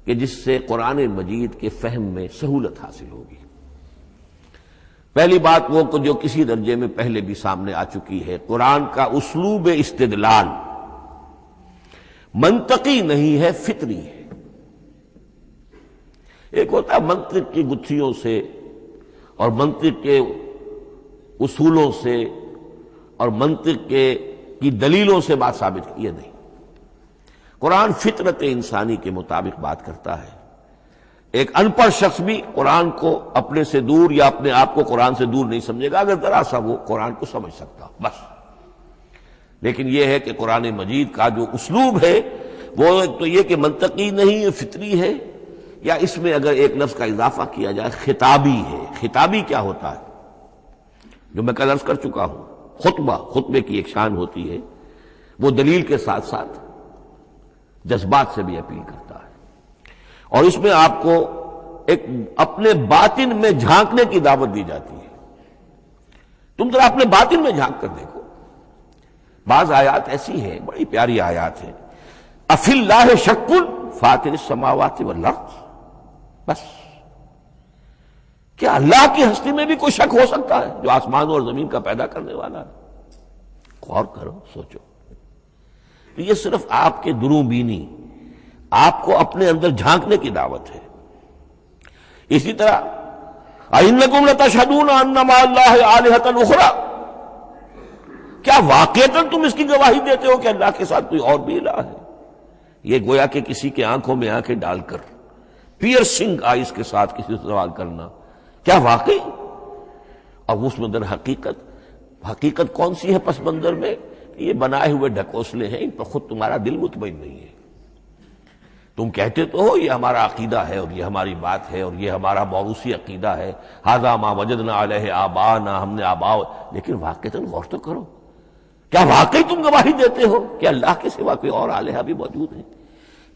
کہ جس سے قرآن مجید کے فہم میں سہولت حاصل ہوگی۔ پہلی بات وہ جو کسی درجے میں پہلے بھی سامنے آ چکی ہے، قرآن کا اسلوب استدلال منطقی نہیں ہے، فطری ہے۔ ایک ہوتا ہے منطق کی گتھیوں سے اور منطق کے اصولوں سے اور منطق کی دلیلوں سے بات ثابت کی، یہ نہیں۔ قرآن فطرت انسانی کے مطابق بات کرتا ہے۔ ایک ان پڑھ شخص بھی قرآن کو اپنے سے دور یا اپنے آپ کو قرآن سے دور نہیں سمجھے گا اگر ذرا سا وہ قرآن کو سمجھ سکتا بس۔ لیکن یہ ہے کہ قرآن مجید کا جو اسلوب ہے وہ ایک تو یہ کہ منطقی نہیں ہے، فطری ہے، یا اس میں اگر ایک لفظ کا اضافہ کیا جائے خطابی ہے۔ خطابی کیا ہوتا ہے؟ جو میں کل عرض کر چکا ہوں، خطبے کی ایک شان ہوتی ہے، وہ دلیل کے ساتھ ساتھ جذبات سے بھی اپیل کرتا ہے، اور اس میں آپ کو ایک اپنے باطن میں جھانکنے کی دعوت دی جاتی ہے۔ تم ذرا اپنے باطن میں جھانک کر دیکھو۔ بعض آیات ایسی ہیں، بڑی پیاری آیات ہیں، افی اللہ شک فاطر السماوات والارض، بس کیا اللہ کی ہستی میں بھی کوئی شک ہو سکتا ہے جو آسمان اور زمین کا پیدا کرنے والا ہے؟ غور کرو، سوچو۔ یہ صرف آپ کے دروں بینی، آپ کو اپنے اندر جھانکنے کی دعوت ہے۔ اسی طرح اَإِنَّكُمْ لَتَشْهَدُونَ أَنَّ مَعَ اللَّهِ آلِهَةً أُخْرَىٰ، کیا واقعتاً تم اس کی گواہی دیتے ہو کہ اللہ کے ساتھ کوئی اور بھی الہ ہے؟ یہ گویا کہ کسی کے آنکھوں میں آنکھیں ڈال کر پیئرسنگ آئیز کے ساتھ کسی سے سوال کرنا، کیا واقعی؟ اور اس میں در حقیقت کون سی ہے پس منظر میں؟ یہ بنائے ہوئے ڈھکوسلے ہیں، ان پر خود تمہارا دل مطمئن نہیں ہے۔ تم کہتے تو ہو یہ ہمارا عقیدہ ہے اور یہ ہماری بات ہے اور یہ ہمارا موروثی عقیدہ ہے، ھذا ما وجدنا علیہ آباءنا، ہم نے آباء، لیکن واقعتاً غور تو کرو، کیا واقعی تم گواہی دیتے ہو کہ اللہ کے سوا کوئی اور الہ بھی موجود ہے؟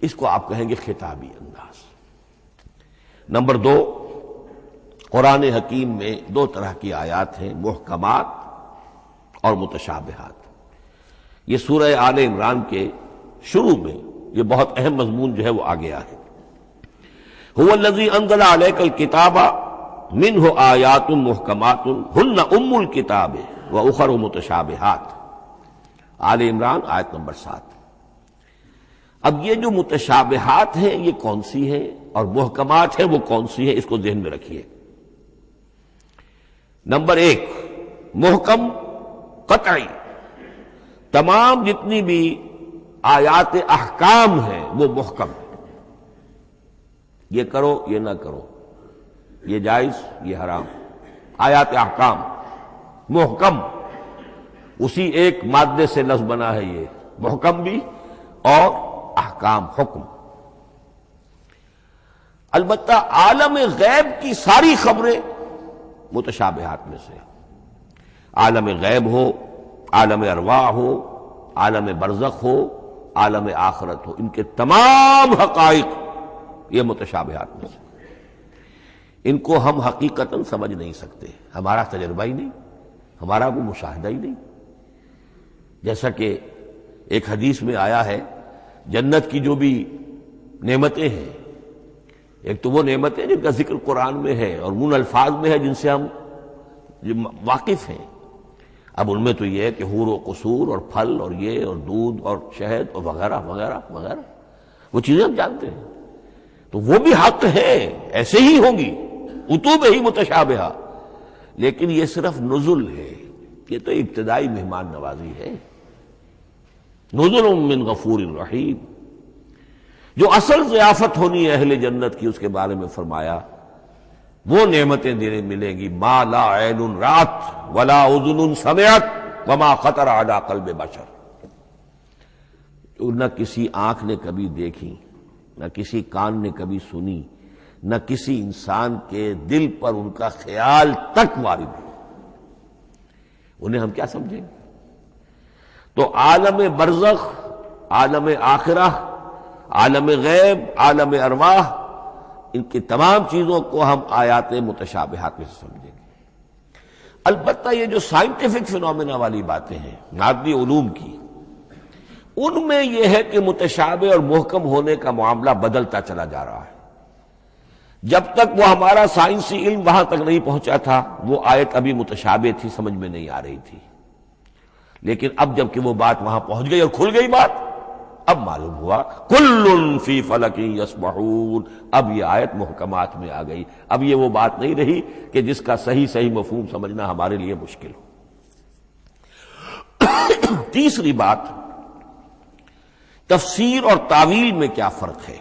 اس کو آپ کہیں گے خطابی انداز۔ نمبر 2، قرآن حکیم میں 2 طرح کی آیات ہیں، محکمات اور متشابہات۔ یہ سورہ آل عمران کے شروع میں یہ بہت اہم مضمون جو ہے وہ آ گیا ہے۔ هو الذی انزل علیک الکتاب منہ آیات محکمات ہن ام الکتاب واخر متشابہات، آل عمران آیت نمبر 7۔ اب یہ جو متشابہات ہیں یہ کون سی ہیں اور محکمات ہیں وہ کون سی ہیں، اس کو ذہن میں رکھیے۔ نمبر 1، محکم قطعی، تمام جتنی بھی آیات احکام ہیں وہ محکم ہیں، یہ کرو یہ نہ کرو، یہ جائز یہ حرام، آیات احکام محکم، اسی ایک مادے سے لفظ بنا ہے، یہ محکم بھی اور احکام حکم۔ البتہ عالم غیب کی ساری خبریں متشابہات میں سے، عالم غیب ہو، عالم ارواح ہو، عالم برزخ ہو، عالم آخرت ہو، ان کے تمام حقائق یہ متشابہات میں سے، ان کو ہم حقیقتاً سمجھ نہیں سکتے، ہمارا تجربہ ہی نہیں، ہمارا وہ مشاہدہ ہی نہیں۔ جیسا کہ ایک حدیث میں آیا ہے، جنت کی جو بھی نعمتیں ہیں، ایک تو وہ نعمتیں جن کا ذکر قرآن میں ہے اور ان الفاظ میں ہے جن سے ہم واقف ہیں۔ اب ان میں تو یہ ہے کہ حور و قصور اور پھل اور یہ اور دودھ اور شہد اور وغیرہ وغیرہ وغیرہ، وہ چیزیں ہم جانتے ہیں، تو وہ بھی حق ہے، ایسے ہی ہوں گی، اتوب ہی متشابہہ، لیکن یہ صرف نزل ہے، یہ تو ابتدائی مہمان نوازی ہے۔ نزل من غفور رحیم، جو اصل ضیافت ہونی ہے اہل جنت کی، اس کے بارے میں فرمایا وہ نعمتیں دینے ملیں گی، ما لا عین رات ولا اذن سمعت وما خطر علی قلب بشر، جو نہ کسی آنکھ نے کبھی دیکھی، نہ کسی کان نے کبھی سنی، نہ کسی انسان کے دل پر ان کا خیال تک وارد ہو، انہیں ہم کیا سمجھیں گے؟ تو عالم برزخ، عالم آخرہ، عالم غیب، عالم ارواح، ان کی تمام چیزوں کو ہم آیات متشابہات میں سے سمجھیں گے۔ البتہ یہ جو سائنٹیفک فینومینا والی باتیں ہیں مادی علوم کی، ان میں یہ ہے کہ متشابہ اور محکم ہونے کا معاملہ بدلتا چلا جا رہا ہے۔ جب تک وہ ہمارا سائنسی علم وہاں تک نہیں پہنچا تھا، وہ آیت ابھی متشابہ تھی، سمجھ میں نہیں آ رہی تھی، لیکن اب جب کہ وہ بات وہاں پہنچ گئی اور کھل گئی بات، اب معلوم ہوا کل فی فلک یسبحون، اب یہ آیت محکمات میں آ گئی، اب یہ وہ بات نہیں رہی کہ جس کا صحیح مفہوم سمجھنا ہمارے لیے مشکل ہو۔ تیسری بات، تفسیر اور تعویل میں کیا فرق ہے؟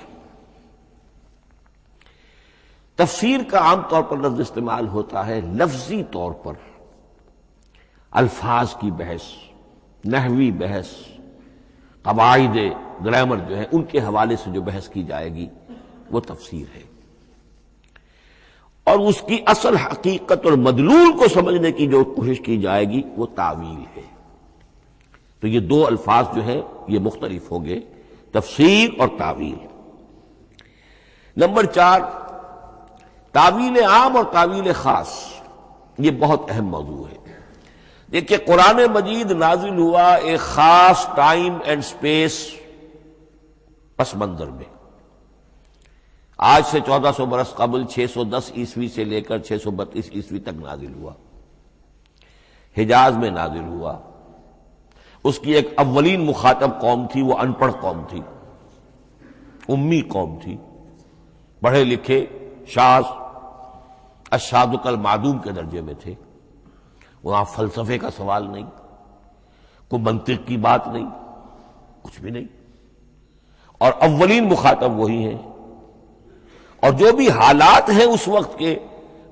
تفسیر کا عام طور پر لفظ استعمال ہوتا ہے لفظی طور پر، الفاظ کی بحث، نحوی بحث، قواعد گرامر جو ہے ان کے حوالے سے جو بحث کی جائے گی وہ تفسیر ہے، اور اس کی اصل حقیقت اور مدلول کو سمجھنے کی جو کوشش کی جائے گی وہ تعویل ہے۔ تو یہ دو الفاظ جو ہیں یہ مختلف ہوں گے، تفسیر اور تعویل۔ نمبر 4، تعویل عام اور تعویل خاص، یہ بہت اہم موضوع ہے۔ دیکھیے قرآن مجید نازل ہوا ایک خاص ٹائم اینڈ سپیس پس منظر میں، آج سے 1400 برس قبل 610 عیسوی سے لے کر 632 عیسوی تک نازل ہوا، حجاز میں نازل ہوا۔ اس کی ایک اولین مخاطب قوم تھی، وہ ان پڑھ قوم تھی، امی قوم تھی، پڑھے لکھے شاذ الشاذ کالمعدوم کے درجے میں تھے، وہاں فلسفے کا سوال نہیں، کوئی منطق کی بات نہیں، کچھ بھی نہیں، اور اولین مخاطب وہی ہیں، اور جو بھی حالات ہیں اس وقت کے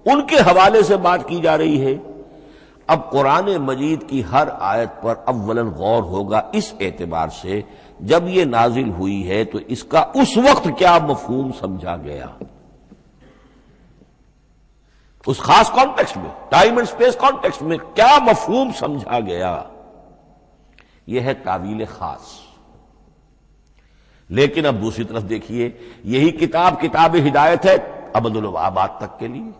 ان کے حوالے سے بات کی جا رہی ہے۔ اب قرآن مجید کی ہر آیت پر اولاً غور ہوگا اس اعتبار سے، جب یہ نازل ہوئی ہے تو اس کا اس وقت کیا مفہوم سمجھا گیا، اس خاص کانٹیکسٹ میں، ٹائم اینڈ سپیس کانٹیکسٹ میں کیا مفہوم سمجھا گیا، یہ ہے تعویل خاص۔ لیکن اب دوسری طرف دیکھیے، یہی کتاب ہدایت ہے ابد الآباد تک کے لیے،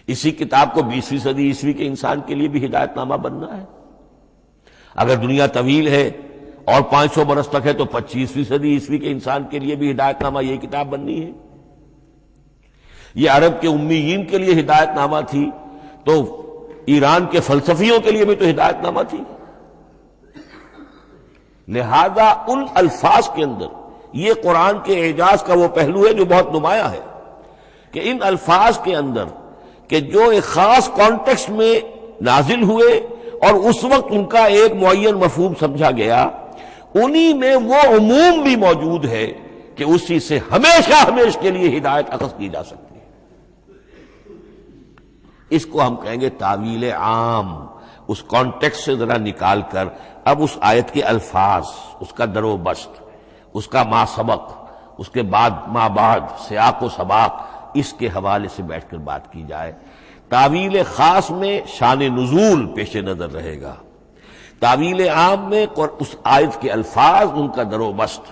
اسی کتاب کو 20ویں صدی عیسوی کے انسان کے لیے بھی ہدایت نامہ بننا ہے۔ اگر دنیا طویل ہے اور 500 برس تک ہے تو 25ویں صدی عیسوی کے انسان کے لیے بھی ہدایت نامہ یہی کتاب بننی ہے۔ یہ عرب کے امیین کے لیے ہدایت نامہ تھی تو ایران کے فلسفیوں کے لیے بھی تو ہدایت نامہ تھی۔ لہذا ان الفاظ کے اندر یہ قرآن کے اعجاز کا وہ پہلو ہے جو بہت نمایاں ہے کہ ان الفاظ کے اندر کہ جو ایک خاص کانٹیکسٹ میں نازل ہوئے اور اس وقت ان کا ایک معین مفہوم سمجھا گیا، انہی میں وہ عموم بھی موجود ہے کہ اسی سے ہمیشہ کے لیے ہدایت اخذ کی جا سکتی ہے۔ اس کو ہم کہیں گے تعویل عام، اس کانٹیکسٹ سے ذرا نکال کر اب اس آیت کے الفاظ، اس کا در و بست، اس کا ما سبق، اس کے بعد ما بعد، سیاق و سباق، اس کے حوالے سے بیٹھ کر بات کی جائے۔ تعویل خاص میں شان نزول پیش نظر رہے گا، تعویل عام میں اس آیت کے الفاظ، ان کا در و بست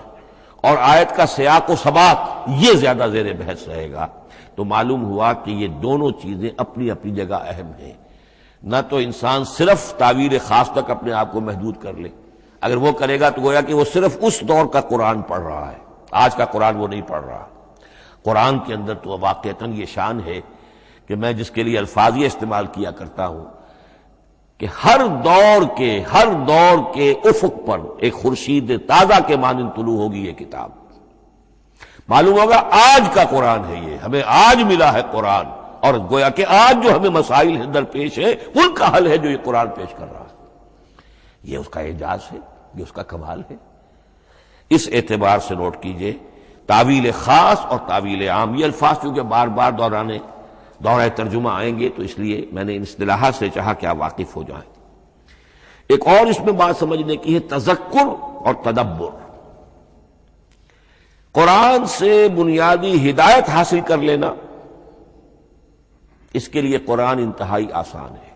اور آیت کا سیاق و سباق یہ زیادہ زیر بحث رہے گا. تو معلوم ہوا کہ یہ دونوں چیزیں اپنی اپنی جگہ اہم ہیں. نہ تو انسان صرف تعویل خاص تک اپنے آپ کو محدود کر لے، اگر وہ کرے گا تو گویا کہ وہ صرف اس دور کا قرآن پڑھ رہا ہے، آج کا قرآن وہ نہیں پڑھ رہا. قرآن کے اندر تو واقعتاً یہ شان ہے کہ میں جس کے لیے الفاظ یہ استعمال کیا کرتا ہوں کہ ہر دور کے افق پر ایک خورشید تازہ کے مانند طلوع ہوگی یہ کتاب. معلوم ہوگا آج کا قرآن ہے، یہ ہمیں آج ملا ہے قرآن، اور گویا کہ آج جو ہمیں مسائل اندر پیش ہے ان کا حل ہے جو یہ قرآن پیش کر رہا ہے. یہ اس کا اعجاز ہے، یہ اس کا کمال ہے. اس اعتبار سے نوٹ کیجئے تعویل خاص اور تعویل عام، یہ الفاظ چونکہ بار بار دورہ ترجمہ آئیں گے تو اس لیے میں نے ان اصطلاحات سے چاہا کہ آپ واقف ہو جائیں. ایک اور اس میں بات سمجھنے کی ہے تذکر اور تدبر. قرآن سے بنیادی ہدایت حاصل کر لینا، اس کے لیے قرآن انتہائی آسان ہے.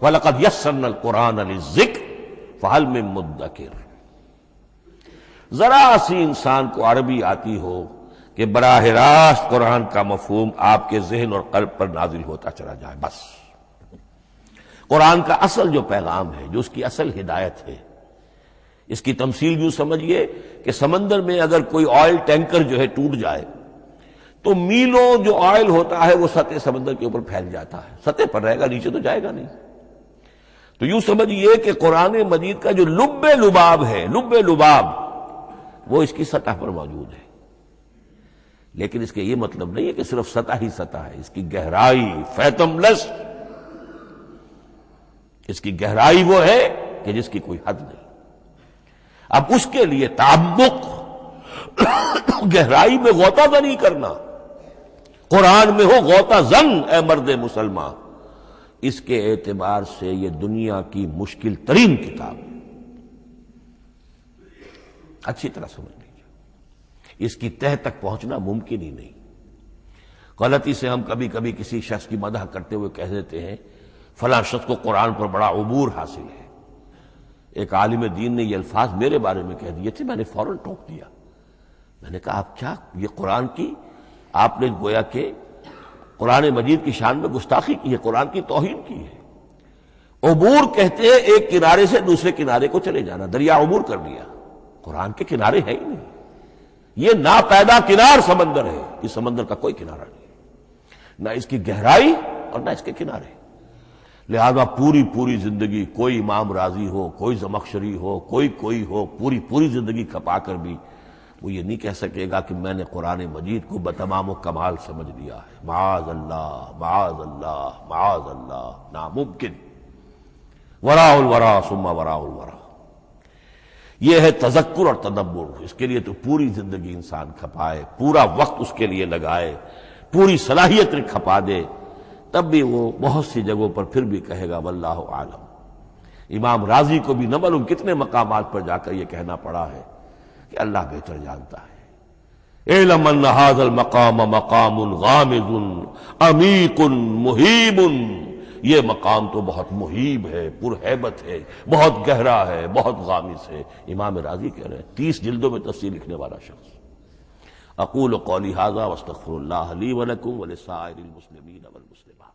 وَلَقَدْ يَسَّرْنَا الْقُرْآنَ لِلذِّكْرِ فَهَلْ مِن مُدَّكِرٍ. ذرا سی انسان کو عربی آتی ہو کہ براہ راست قرآن کا مفہوم آپ کے ذہن اور قلب پر نازل ہوتا چلا جائے. بس قرآن کا اصل جو پیغام ہے، جو اس کی اصل ہدایت ہے، اس کی تمثیل یوں سمجھیے کہ سمندر میں اگر کوئی آئل ٹینکر جو ہے ٹوٹ جائے تو میلوں جو آئل ہوتا ہے وہ سطح سمندر کے اوپر پھیل جاتا ہے، سطح پر رہے گا، نیچے تو جائے گا نہیں. تو یوں سمجھیے کہ قرآن مجید کا جو لب لباب ہے، لب لباب وہ اس کی سطح پر موجود ہے. لیکن اس کے یہ مطلب نہیں ہے کہ صرف سطح ہی سطح ہے، اس کی گہرائی فیتم لس، اس کی گہرائی وہ ہے کہ جس کی کوئی حد نہیں. اب اس کے لیے تعمق، گہرائی میں غوطہ زنی کرنا، قرآن میں ہو غوطہ زن اے مرد مسلمان، اس کے اعتبار سے یہ دنیا کی مشکل ترین کتاب. اچھی طرح سمجھ لیجیے، اس کی تہ تک پہنچنا ممکن ہی نہیں. غلطی سے ہم کبھی کبھی کسی شخص کی مدح کرتے ہوئے کہہ دیتے ہیں فلاں شخص کو قرآن پر بڑا عبور حاصل ہے. ایک عالم دین نے یہ الفاظ میرے بارے میں کہہ دیے تھے، میں نے فوراً ٹوک دیا. میں نے کہا آپ کیا، یہ قرآن کی آپ نے گویا کہ قرآن مجید کی شان میں گستاخی کی ہے، قرآن کی توہین کی ہے. عبور کہتے ہیں ایک کنارے سے دوسرے کنارے کو چلے جانا، دریا عبور کر لیا. قرآن کے کنارے ہے ہی نہیں، یہ ناپیدا کنار سمندر ہے. اس سمندر کا کوئی کنارہ نہیں، نہ اس کی گہرائی اور نہ اس کے کنارے. لہذا پوری زندگی کوئی امام راضی ہو، کوئی زمخشری ہو، کوئی ہو، پوری زندگی کھپا کر بھی وہ یہ نہیں کہہ سکے گا کہ میں نے قرآن مجید کو بتمام و کمال سمجھ لیا ہے. معاذ اللہ معاذ اللہ معاذ اللہ، ناممکن. وراء الورا ثم وراء الورا، یہ ہے تذکر اور تدبر. اس کے لیے تو پوری زندگی انسان کھپائے، پورا وقت اس کے لیے لگائے، پوری صلاحیت کھپا دے، تب بھی وہ بہت سی جگہوں پر پھر بھی کہے گا واللہ عالم. امام رازی کو بھی نہ معلوم کتنے مقامات پر جا کر یہ کہنا پڑا ہے کہ اللہ بہتر جانتا ہے. اعلم ان ھذا المقام مقام غامض عمیق محیب، یہ مقام تو بہت محیب ہے، پرہیبت ہے، بہت گہرا ہے، بہت غامض ہے. امام رازی کہہ رہے ہیں، 30 جلدوں میں تفسیر لکھنے والا شخص. اقول قولی ھذا واستغفر اللہ لی ولکم ولسائر المسلمین والمسلمات.